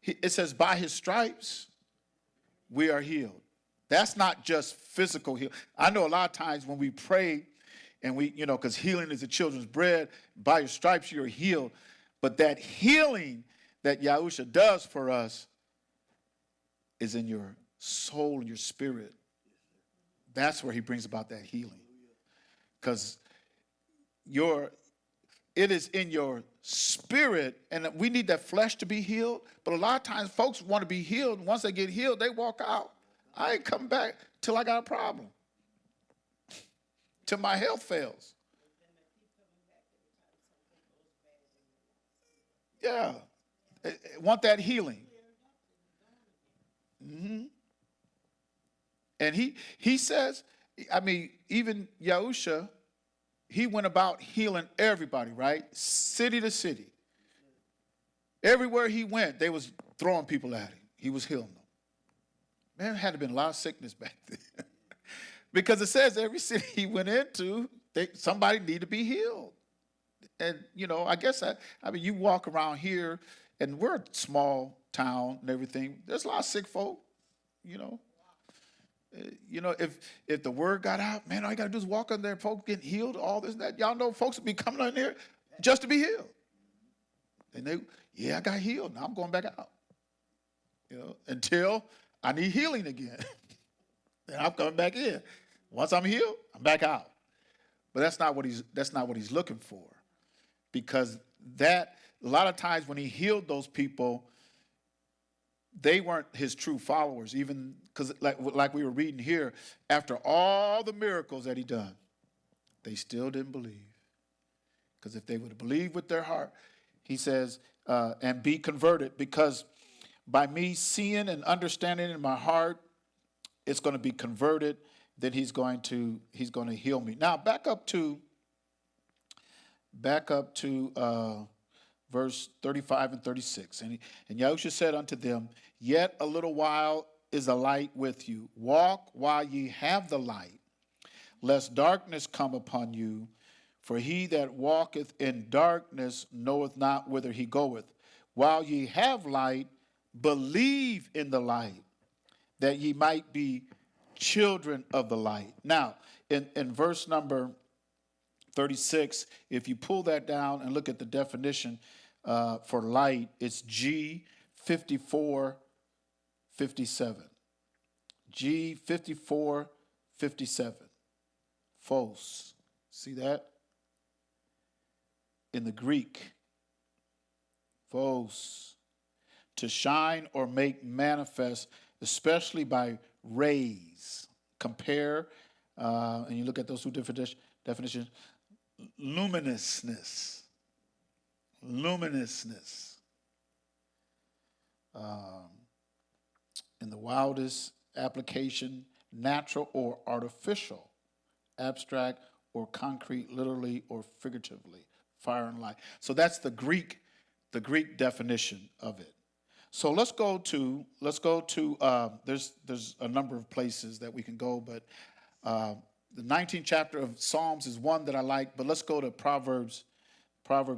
it says, by his stripes, we are healed. That's not just physical healing. I know a lot of times when we pray, and because healing is the children's bread, by your stripes you're healed. But that healing that Yahusha does for us is in your soul and your spirit. That's where he brings about that healing. Because it is in your spirit, and we need that flesh to be healed. But a lot of times folks want to be healed, and once they get healed, they walk out. I ain't come back till I got a problem. Till my health fails. Yeah. Want that healing. Mm-hmm. And he says, even Yahusha, he went about healing everybody, right? City to city. Everywhere he went, they was throwing people at him. He was healing them. Man, had to been a lot of sickness back then. Because it says every city he went into, somebody needed to be healed. And, I guess, I mean, you walk around here, and we're a small town and everything. There's a lot of sick folk, you know. If the word got out, man, all you got to do is walk in there, folks getting healed, all this and that. Y'all know folks would be coming in there just to be healed. And I got healed. Now I'm going back out. Until I need healing again. Then I'm coming back in. Once I'm healed, I'm back out. But that's not what he's looking for. Because a lot of times when he healed those people, they weren't his true followers, even because like we were reading here, after all the miracles that he done, they still didn't believe. Because if they would have believed with their heart, he says, and be converted, because by me seeing and understanding in my heart, it's going to be converted, then he's going to heal me. Now back up to verse 35 and 36. And Yahushua said unto them, yet a little while is the light with you. Walk while ye have the light, lest darkness come upon you. For he that walketh in darkness knoweth not whither he goeth. While ye have light, believe in the light, that ye might be children of the light. Now, in verse number 36, if you pull that down and look at the definition for light, it's G5457. G5457. Phos. See that? In the Greek, phos, to shine or make manifest, especially by rays. Compare, and you look at those two different definitions, luminousness. In the wildest application, natural or artificial, abstract or concrete, literally or figuratively, fire and light. So that's the Greek definition of it. So let's go to there's a number of places that we can go, but the 19th chapter of Psalms is one that I like, but let's go to Proverbs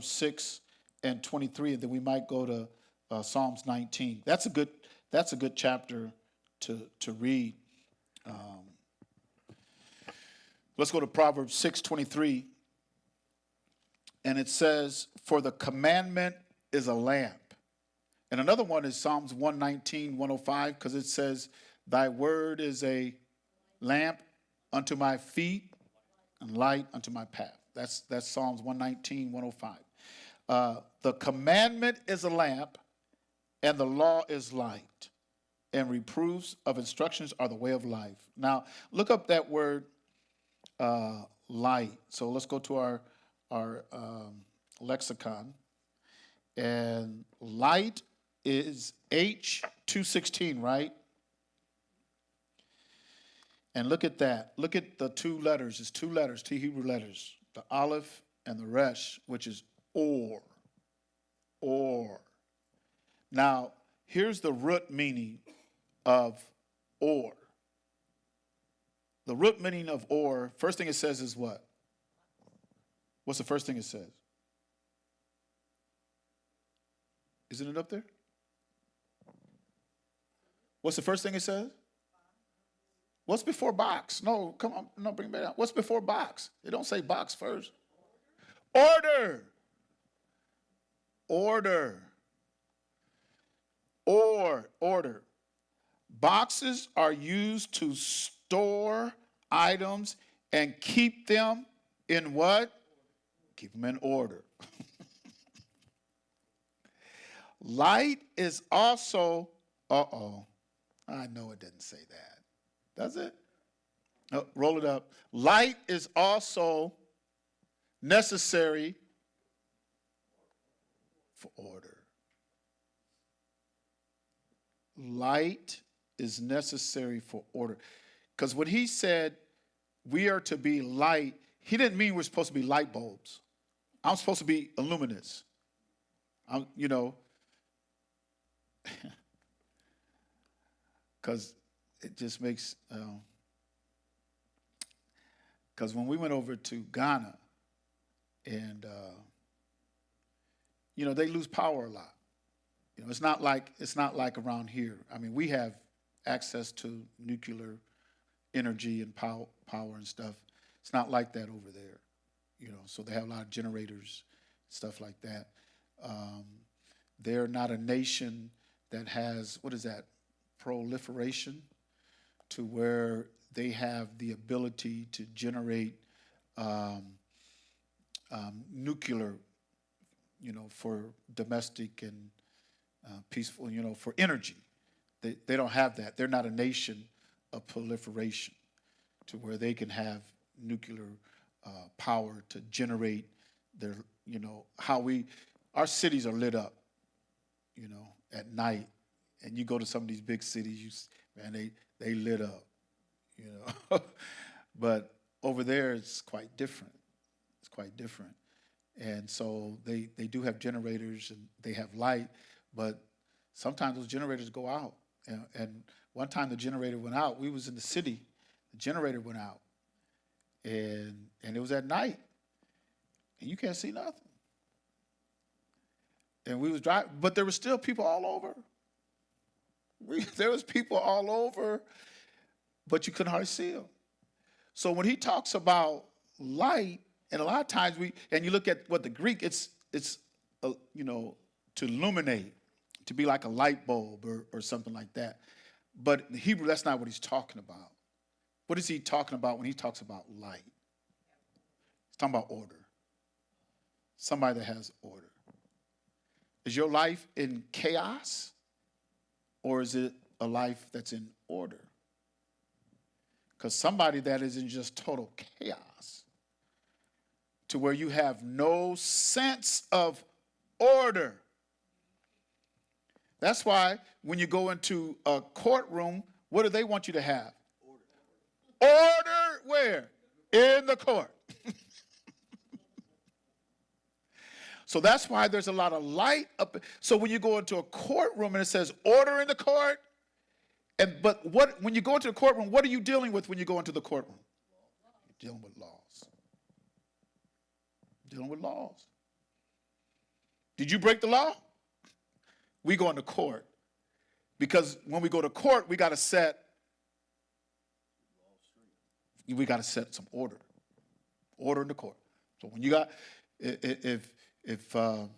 6 and 23, and then we might go to Psalms 19. That's a good chapter to read. Let's go to Proverbs 6:23, and it says, "For the commandment is a lamp." And another one is Psalms 119, 105, because it says, "Thy word is a lamp unto my feet and light unto my path." That's Psalms 119, 105. The commandment is a lamp, and the law is light, and reproofs of instructions are the way of life. Now, look up that word light. So let's go to our lexicon. And light is H216, right? And look at that. Look at the two letters. It's two letters, two Hebrew letters, the aleph and the resh, which is or. Or. Now, here's the root meaning of or. The root meaning of or, first thing it says is what? What's the first thing it says? Isn't it up there? What's the first thing it says? What's before box? No, come on, no, bring it back out. What's before box? They don't say box first. Order. Order. Order. Boxes are used to store items and keep them in what? Keep them in order. Light is also, I know it didn't say that. Does it? Oh, roll it up. Light is also necessary for order. Light is necessary for order. Because when he said we are to be light, he didn't mean we're supposed to be light bulbs. I'm supposed to be luminous. Because it just makes, because when we went over to Ghana, and they lose power a lot. It's not like around here. I mean, we have access to nuclear energy and power and stuff. It's not like that over there. So they have a lot of generators, stuff like that. They're not a nation that has, what is that, proliferation, to where they have the ability to generate nuclear, for domestic and peaceful, for energy. They don't have that. They're not a nation of proliferation to where they can have nuclear power to generate their, our cities are lit up, at night. And you go to some of these big cities, they lit up, But over there, it's quite different. It's quite different. And so they do have generators and they have light, but sometimes those generators go out. And one time the generator went out. We was in the city. The generator went out. And it was at night. And you can't see nothing. And we was driving, but there were still people all over. There was people all over, but you couldn't hardly see them. So when he talks about light, and a lot of times you look at what the Greek, it's to illuminate, to be like a light bulb or something like that. But in Hebrew, that's not what he's talking about. What is he talking about when he talks about light? He's talking about order. Somebody that has order. Is your life in chaos, or is it a life that's in order? Because somebody that is in just total chaos, to where you have no sense of order. That's why when you go into a courtroom, what do they want you to have? Order where? In the court. So that's why there's a lot of light up. So when you go into a courtroom and it says order in the court, but when you go into the courtroom, what are you dealing with when you go into the courtroom? You're dealing with laws. Dealing with laws. Did you break the law? We go into court. Because when we go to court, we got to set some order. Order in the court. So when you got, if the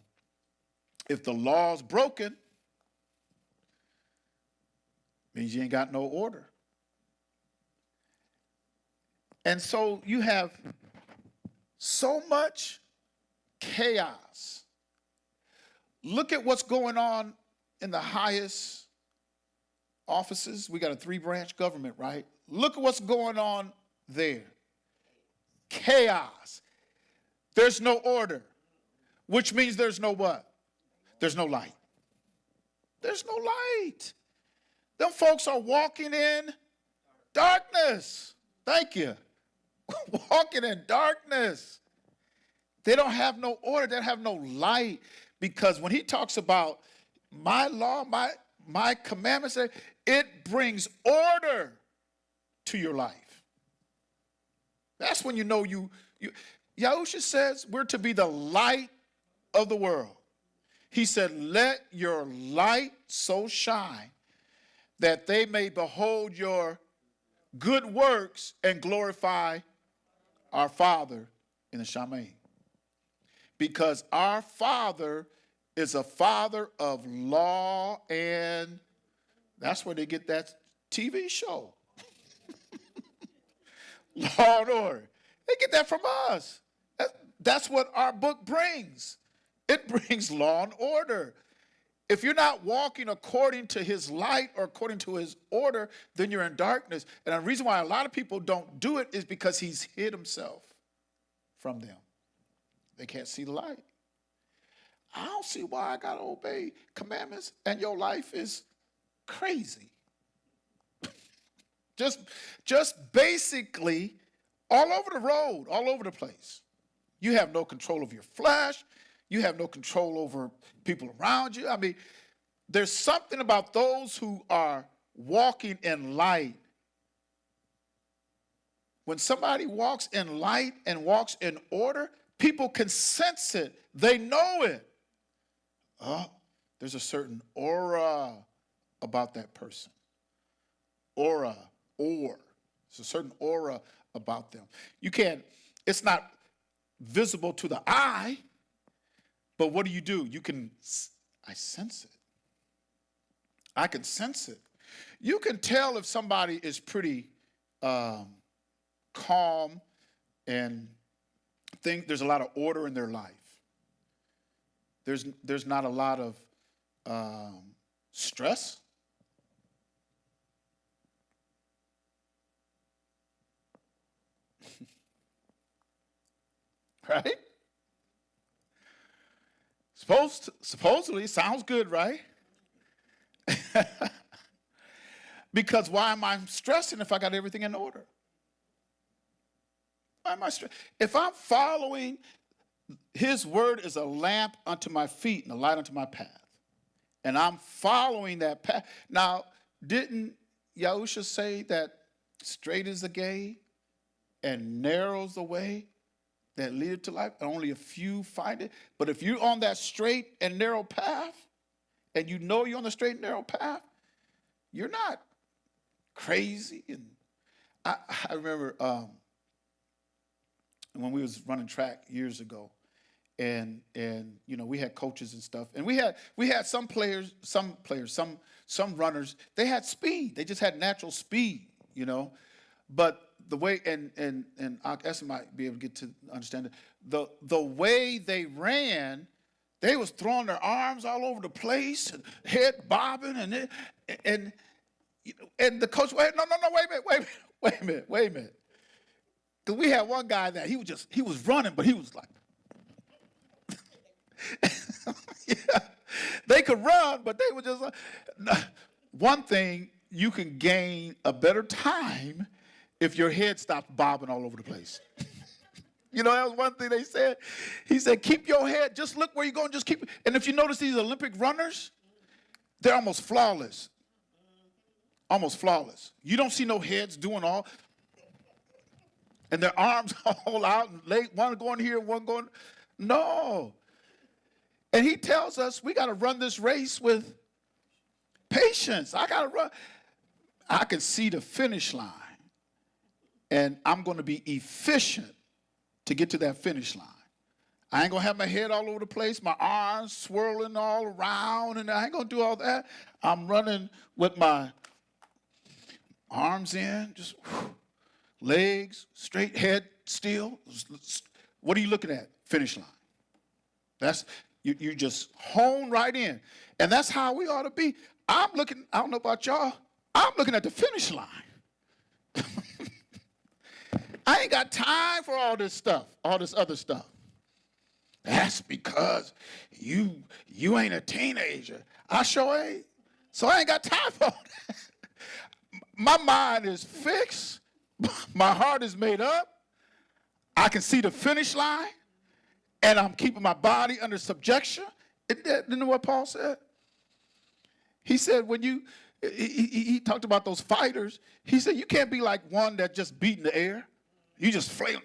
law's broken, means you ain't got no order. And so you have so much chaos. Look at what's going on in the highest offices. We got a 3-branch government, right? Look at what's going on there. Chaos. There's no order, which means there's no what? There's no light. There's no light. Them folks are walking in darkness. Thank you. Walking in darkness. They don't have no order. They don't have no light. Because when he talks about my law, my commandments, it brings order to your life. That's when you know you Yahusha says we're to be the light of the world. He said, let your light so shine that they may behold your good works and glorify our Father in the Shamayim. Because our Father is a Father of law, and that's where they get that TV show. Law and Order. They get that from us. That's what our book brings. It brings law and order. If you're not walking according to his light or according to his order, then you're in darkness. And the reason why a lot of people don't do it is because he's hid himself from them. They can't see the light. I don't see why I got to obey commandments and your life is crazy. Just basically all over the road, all over the place. You have no control of your flesh. You have no control over people around you. I mean, there's something about those who are walking in light. When somebody walks in light and walks in order, people can sense it. They know it. Oh, there's a certain aura about that person. Aura. There's a certain aura about them. You can't, it's not visible to the eye, but what do? I sense it. I can sense it. You can tell if somebody is pretty calm and there's a lot of order in their life. There's not a lot of stress. Right? Supposedly, sounds good, right? Because why am I stressing if I got everything in order? Why am I stressing? If I'm following, his word is a lamp unto my feet and a light unto my path. And I'm following that path. Now, didn't Yahusha say that straight is the gate and narrow's the way that leadeth to life, and only a few find it? But if you're on that straight and narrow path, and you know you're on the straight and narrow path, you're not crazy. And I remember when we was running track years ago, and we had coaches and stuff, and we had some runners, they had speed. They just had natural speed, But the way, and Essie might be able to get to understand it, the way they ran, they was throwing their arms all over the place and head bobbing, and the coach, wait a minute. Because we had one guy that he was running, but he was like, yeah, they could run, but they were just one thing, you can gain a better time if your head stops bobbing all over the place. That was one thing they said. He said, keep your head, just look where you're going, just keep it. And if you notice these Olympic runners, they're almost flawless. Almost flawless. You don't see no heads doing all, and their arms all out, and one going here, one going, no. And he tells us we got to run this race with patience. I got to run. I can see the finish line, and I'm going to be efficient to get to that finish line. I ain't going to have my head all over the place, my arms swirling all around, and I ain't going to do all that. I'm running with my arms in, just legs, straight, head still. What are you looking at? Finish line. That's you just hone right in. And that's how we ought to be. I don't know about y'all, I'm looking at the finish line. I ain't got time for all this stuff, all this other stuff. That's because you ain't a teenager. I sure ain't. So I ain't got time for all that. My mind is fixed. My heart is made up. I can see the finish line. And I'm keeping my body under subjection. Isn't that what Paul said? He said he talked about those fighters. He said you can't be like one that just beat in the air. You just flail.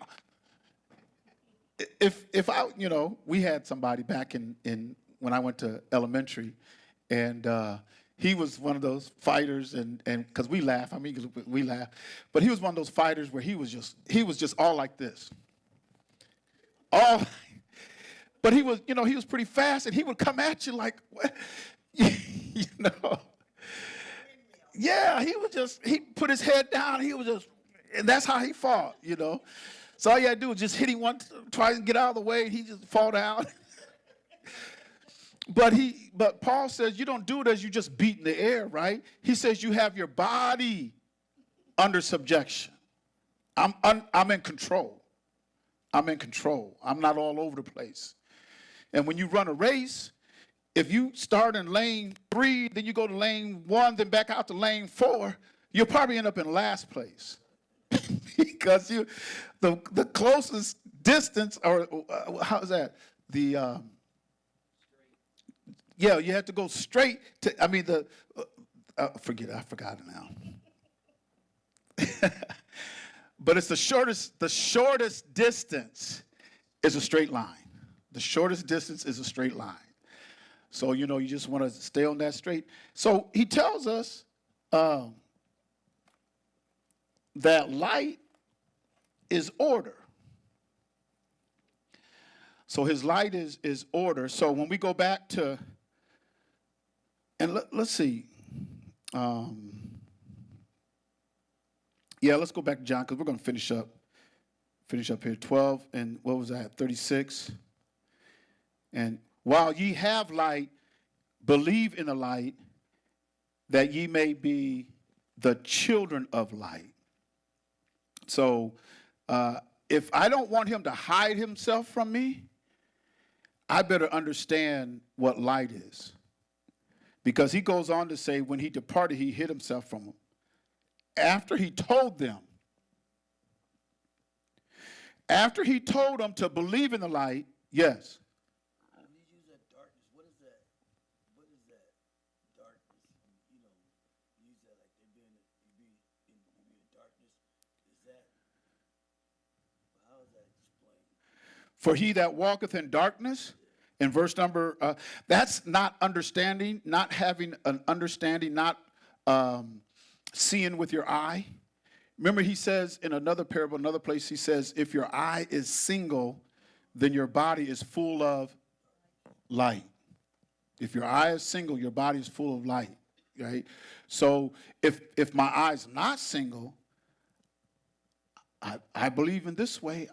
If I, we had somebody back in when I went to elementary, and he was one of those fighters, and because we laugh, but he was one of those fighters where he was just all like this. But he was pretty fast, and he would come at you like, what? Yeah, he put his head down, and that's how he fought, So all you had to do was just hit him once, try to get out of the way, and he just fall down. But Paul says you don't do it as you just beat in the air, right? He says you have your body under subjection. I'm in control. I'm in control. I'm not all over the place. And when you run a race, if you start in lane 3, then you go to lane 1, then back out to lane 4, you'll probably end up in last place. Because the closest distance, or how's that? You have to go straight to, forget it. I forgot it now. But it's the shortest distance is a straight line. The shortest distance is a straight line. So, you just want to stay on that straight. So he tells us that light is order. So his light is order. So when we go back to, and let's see. Let's go back to John because we're going to finish up here. 12 and what was that? 36. And while ye have light, believe in the light, that ye may be the children of light. So if I don't want him to hide himself from me, I better understand what light is. Because he goes on to say, when he departed, he hid himself from them. After he told them to believe in the light, yes. When you use that darkness, what is that? What is that darkness? Use that like you be in darkness. Is that? How is that explained? For he that walketh in darkness, in verse number, that's not understanding, not having an understanding, not seeing with your eye. Remember, he says in another parable, another place, he says, if your eye is single, then your body is full of light. If your eye is single, your body is full of light, right? So if my eye is not single, I believe in this way.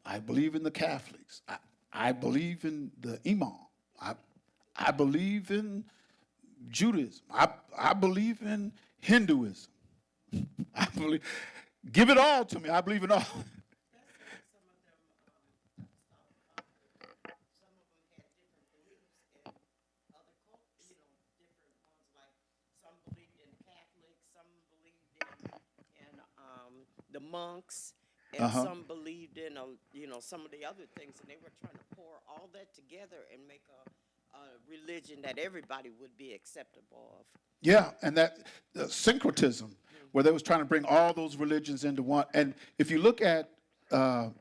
I believe in the Catholics. I believe in the Imam. I believe in Judaism. I believe in Hinduism. I believe, give it all to me. I believe in all. Some of them had different beliefs in other cultures, different ones. Like some believed in Catholics, some believed in the monks, and some believed in some of the other things, and they were trying to pour all that together and make a religion that everybody would be acceptable of. Yeah, and that syncretism, where they was trying to bring all those religions into one. And if you look at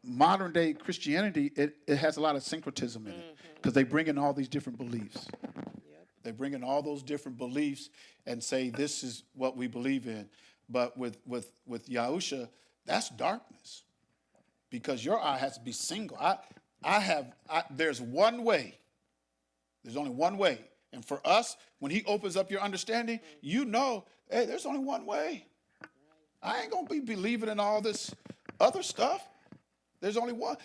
modern day Christianity, it has a lot of syncretism in it because they bring in all these different beliefs. Yep. They bring in all those different beliefs and say this is what we believe in. But with Yahusha, that's darkness because your eye has to be single. There's one way. There's only one way. And for us, when he opens up your understanding, hey, there's only one way. I ain't going to be believing in all this other stuff. There's only one.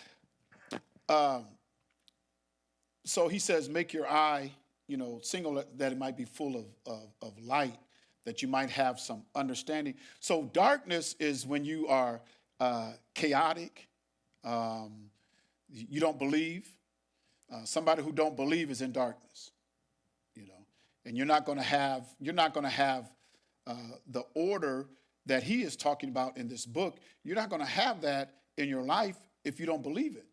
So he says, make your eye, single, that it might be full of light, that you might have some understanding. So darkness is when you are chaotic. You don't believe. Somebody who don't believe is in darkness, and you're not going to have the order that he is talking about in this book. You're not going to have that in your life if you don't believe it.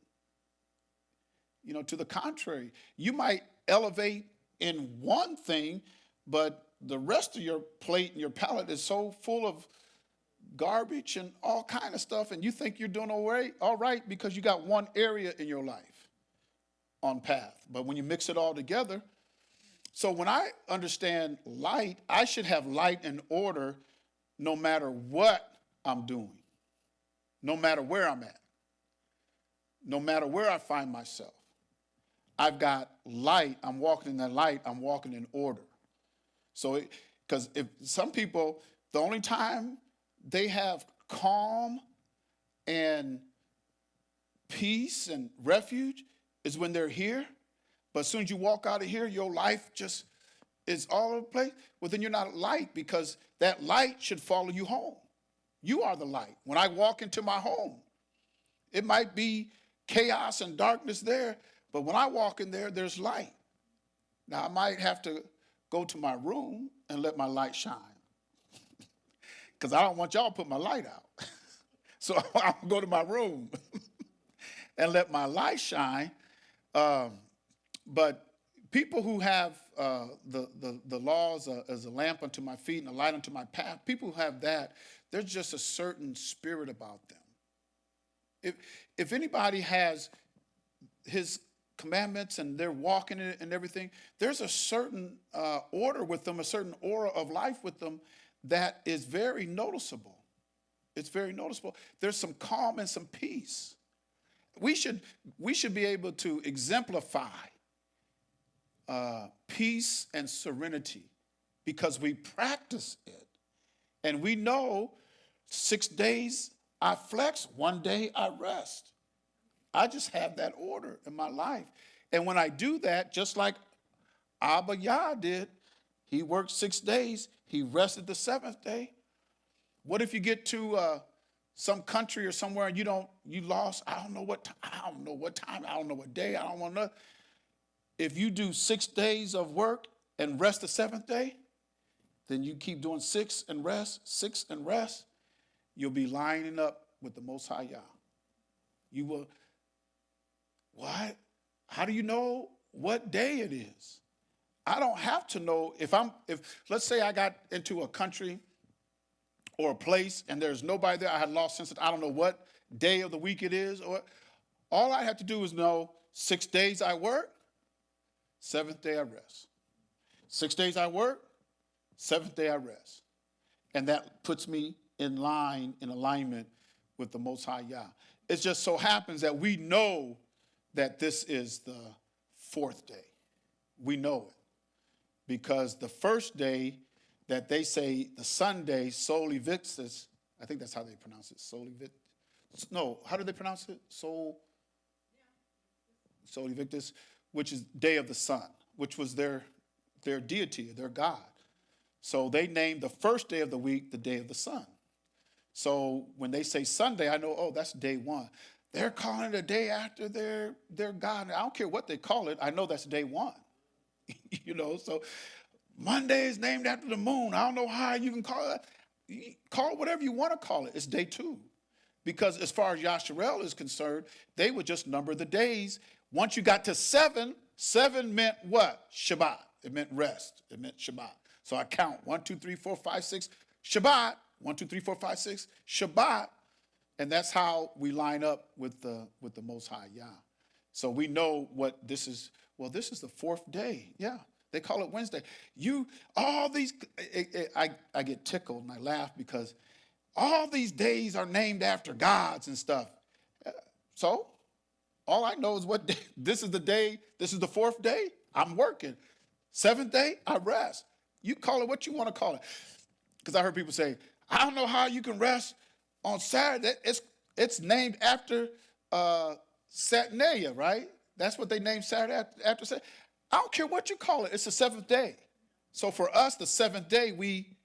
To the contrary, you might elevate in one thing, but the rest of your plate and your palate is so full of garbage and all kind of stuff, and you think you're doing all right because you got one area in your life on path. But when you mix it all together, so when I understand light, I should have light and order no matter what I'm doing, no matter where I'm at, no matter where I find myself. I've got light, I'm walking in that light, I'm walking in order. So, because if some people, the only time they have calm and peace and refuge is when they're here. But as soon as you walk out of here, your life just is all over the place. Well, then you're not light because that light should follow you home. You are the light. When I walk into my home, it might be chaos and darkness there, but when I walk in there, there's light. Now, I might have to go to my room and let my light shine because I don't want y'all to put my light out. So I'll go to my room and let my light shine. But people who have the laws as a lamp unto my feet and a light unto my path. People who have that, there's just a certain spirit about them. If anybody has his commandments and they're walking in it and everything, there's a certain order with them, a certain aura of life with them that is very noticeable. It's very noticeable. There's some calm and some peace. We should be able to exemplify peace and serenity because we practice it. And we know 6 days I flex, 1 day I rest. I just have that order in my life. And when I do that, just like Abba Yah did, he worked 6 days, he rested the 7th day. What if you get to some country or somewhere and you lost, I don't know what time, I don't know what day, I don't want to know. If you do 6 days of work and rest the 7th day, then you keep doing 6 and rest, you'll be lining up with the Most High Yah. You will, what? How do you know what day it is? I don't have to know if let's say I got into a country or a place and there's nobody there, I had lost sense of, I don't know what day of the week it is, or all I have to do is know 6 days I work, 7th day I rest. 6 days I work, 7th day I rest. And that puts me in alignment with the Most High Yah. It just so happens that we know that this is the 4th day. We know it. Because the first day that they say, the Sunday, Soli Victus, I think that's how they pronounce it, Soli Victus. No, how do they pronounce it? Soli Victus, which is day of the sun, which was their deity, their God. So they named the first day of the week the day of the sun. So when they say Sunday, I know, oh, that's day 1. They're calling it a day after their God. I don't care what they call it. I know that's day 1. So Monday is named after the moon. I don't know how you can call it. Call it whatever you want to call it. It's day 2. Because as far as Yasharel is concerned, they would just number the days. Once you got to 7 meant what? Shabbat. It meant rest. It meant Shabbat. So I count 1, 2, 3, 4, 5, 6, Shabbat. 1, 2, 3, 4, 5, 6, Shabbat. And that's how we line up with the Most High Yah. So we know what this is. Well, this is the 4th day. Yeah, they call it Wednesday. I get tickled and I laugh because all these days are named after gods and stuff. So all I know is what day, this is the day, this is the 4th day, I'm working. 7th day, I rest. You call it what you want to call it. Because I heard people say, I don't know how you can rest on Saturday. It's named after Satnaya, right? That's what they named Saturday after Saturday. I don't care what you call it. It's the 7th day. So for us, the 7th day, we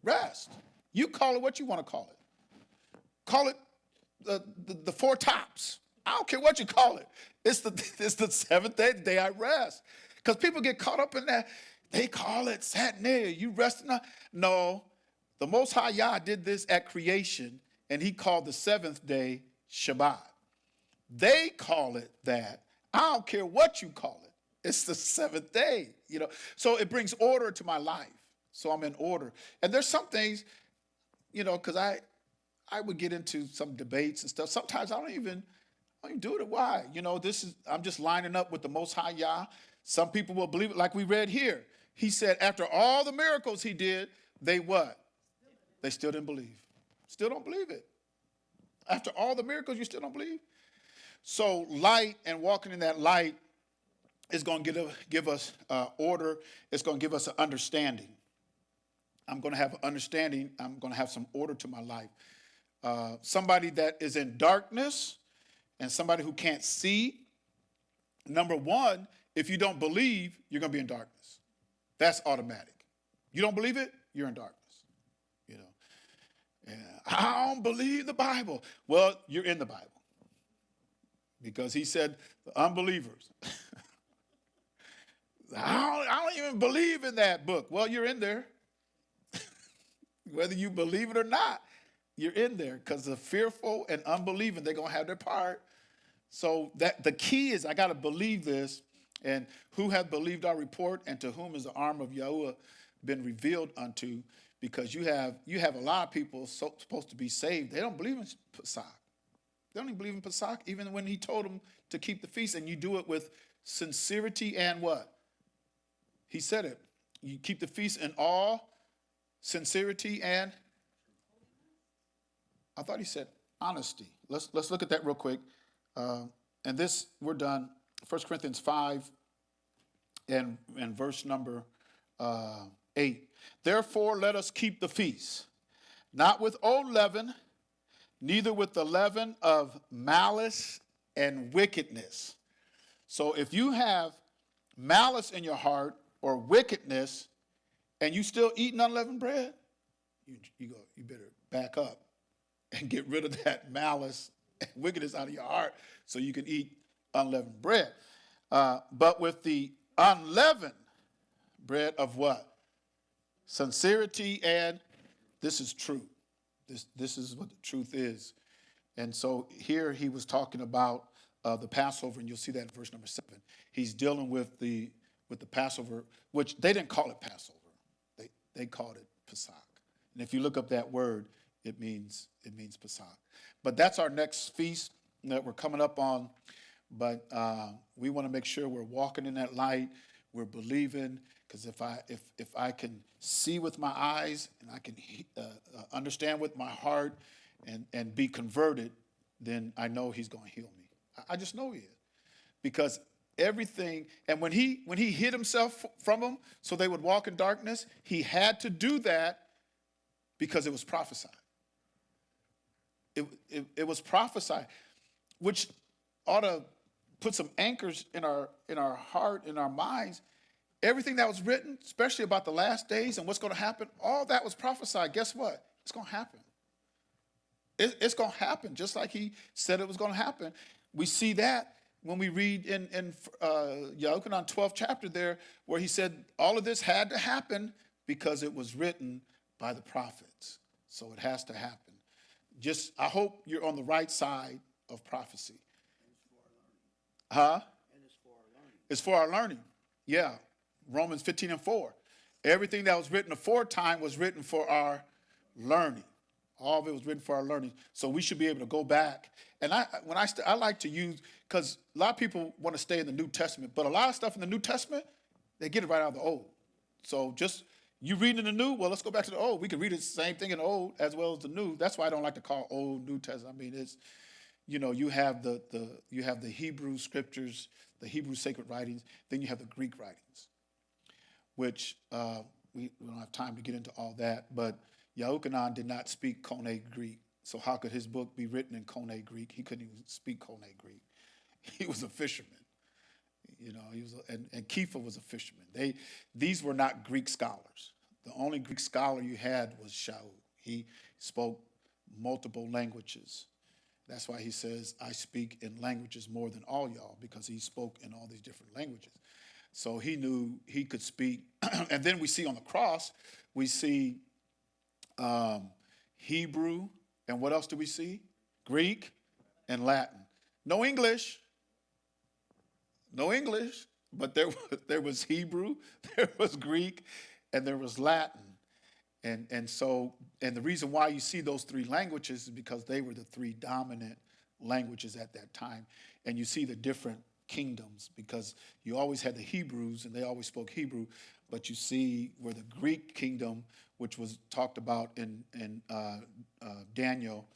rest. You call it what you want to call it. Call it the 4 tops. I don't care what you call it. It's the 7th day, the day I rest. Because people get caught up in that. They call it Satnaya. You resting? No. The Most High Yah did this at creation, and he called the 7th day Shabbat. They call it that. I don't care what you call it. It's the 7th day, So it brings order to my life. So I'm in order. And there's some things, because I would get into some debates and stuff. Sometimes I don't even do it. Why? I'm just lining up with the Most High Yah. Some people will believe it like we read here. He said after all the miracles he did, they what? They still didn't believe. Still don't believe it. After all the miracles, you still don't believe? So light and walking in that light is going to give us order. It's going to give us an understanding. I'm going to have an understanding. I'm going to have some order to my life. Somebody that is in darkness and somebody who can't see, number one, if you don't believe, you're going to be in darkness. That's automatic. You don't believe it, you're in darkness. Yeah, I don't believe the Bible. Well, you're in the Bible. Because he said, the unbelievers. I don't even believe in that book. Well, you're in there. Whether you believe it or not, you're in there. Because the fearful and unbelieving, they're going to have their part. So that the key is I got to believe this. And who hath believed our report, and to whom is the arm of Yahuwah been revealed unto? Because you have a lot of people supposed to be saved. They don't believe in Pesach. They don't even believe in Pesach, even when he told them to keep the feast, and you do it with sincerity and what? He said it. You keep the feast in all sincerity and, I thought he said honesty. Let's look at that real quick. And this, we're done. 1 Corinthians 5 and verse number 8. Therefore, let us keep the feast, not with old leaven, neither with the leaven of malice and wickedness. So if you have malice in your heart or wickedness, and you still eating unleavened bread, you better back up and get rid of that malice and wickedness out of your heart so you can eat unleavened bread. But with the unleavened bread of what? Sincerity, and this is true. This is what the truth is. And so here he was talking about the Passover, and you'll see that in verse number 7. He's dealing with the Passover, which they didn't call it Passover. They called it Pesach. And if you look up that word, it means Pesach. But that's our next feast that we're coming up on. But we want to make sure we're walking in that light, we're believing, because if I can see with my eyes and I can understand with my heart and be converted, then I know he's going to heal me. I just know he is. Because everything, and when he hid himself from them so they would walk in darkness, he had to do that because it was prophesied. It was prophesied, which ought to put some anchors in our heart, in our minds. Everything that was written, especially about the last days and what's going to happen, all that was prophesied. Guess what? It's going to happen. It's going to happen, just like he said it was going to happen. We see that when we read in Yahuchanan 12th chapter there, where he said all of this had to happen because it was written by the prophets. So it has to happen. Just, I hope you're on the right side of prophecy. Huh? And it's for our learning. It's for our learning. Yeah. Romans 15:4. Everything that was written aforetime was written for our learning. All of it was written for our learning. So we should be able to go back. And I like to use, because a lot of people want to stay in the New Testament, but a lot of stuff in the New Testament, they get it right out of the Old. So just, you read in the New, well, let's go back to the Old. We can read the same thing in the Old as well as the New. That's why I don't like to call Old New Testament. I mean, it's, you have the Hebrew scriptures, the Hebrew sacred writings, then you have the Greek writings, which we don't have time to get into all that, but Yahuchanan did not speak Koine Greek, so how could his book be written in Koine Greek? He couldn't even speak Koine Greek. He was a fisherman, and Kepha was a fisherman. These were not Greek scholars. The only Greek scholar you had was Shaul. He spoke multiple languages. That's why he says, I speak in languages more than all y'all, because he spoke in all these different languages. So he knew he could speak. And then we see on the cross, we see Hebrew, and what else do we see? Greek and Latin. No English, but there was Hebrew, there was Greek, and there was Latin. And the reason why you see those three languages is because they were the three dominant languages at that time. And you see the different kingdoms, because you always had the Hebrews and they always spoke Hebrew, but you see where the Greek kingdom, which was talked about in Daniel,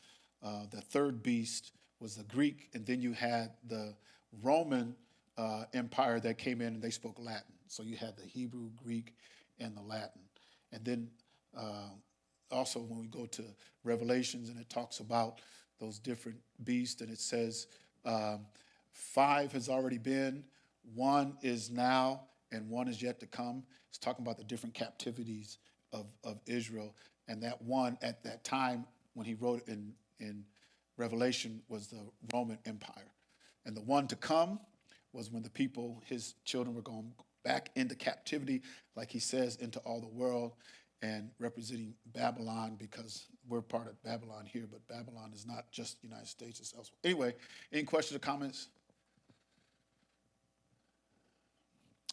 the third beast was the Greek, and then you had the Roman Empire that came in and they spoke Latin. So you had the Hebrew, Greek, and the Latin. And then also when we go to Revelations and it talks about those different beasts, and it says 5 has already been, 1 is now, and 1 is yet to come. It's talking about the different captivities of Israel. And that 1 at that time when he wrote in Revelation was the Roman Empire. And the 1 to come was when the people, his children, were going back into captivity, like he says, into all the world, and representing Babylon, because we're part of Babylon here, but Babylon is not just the United States, it's elsewhere. Anyway, any questions or comments?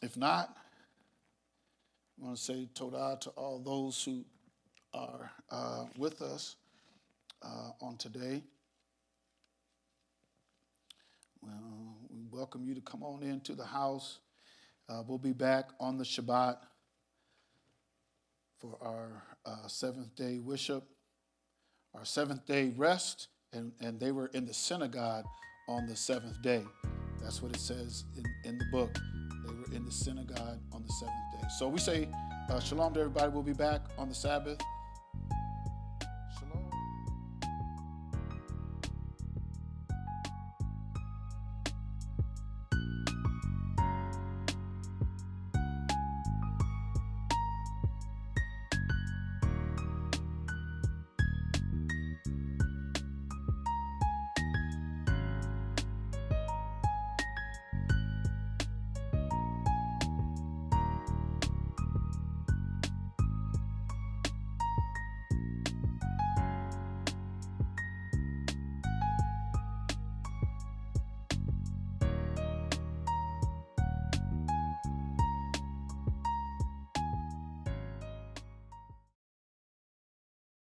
If not, I want to say Torah to all those who are with us on today. Well, we welcome you to come on into the house. We'll be back on the Shabbat for our seventh day worship, our seventh day rest, and they were in the synagogue on the seventh day. That's what it says in the book. They were in the synagogue on the seventh day. So we say shalom to everybody. We'll be back on the Sabbath.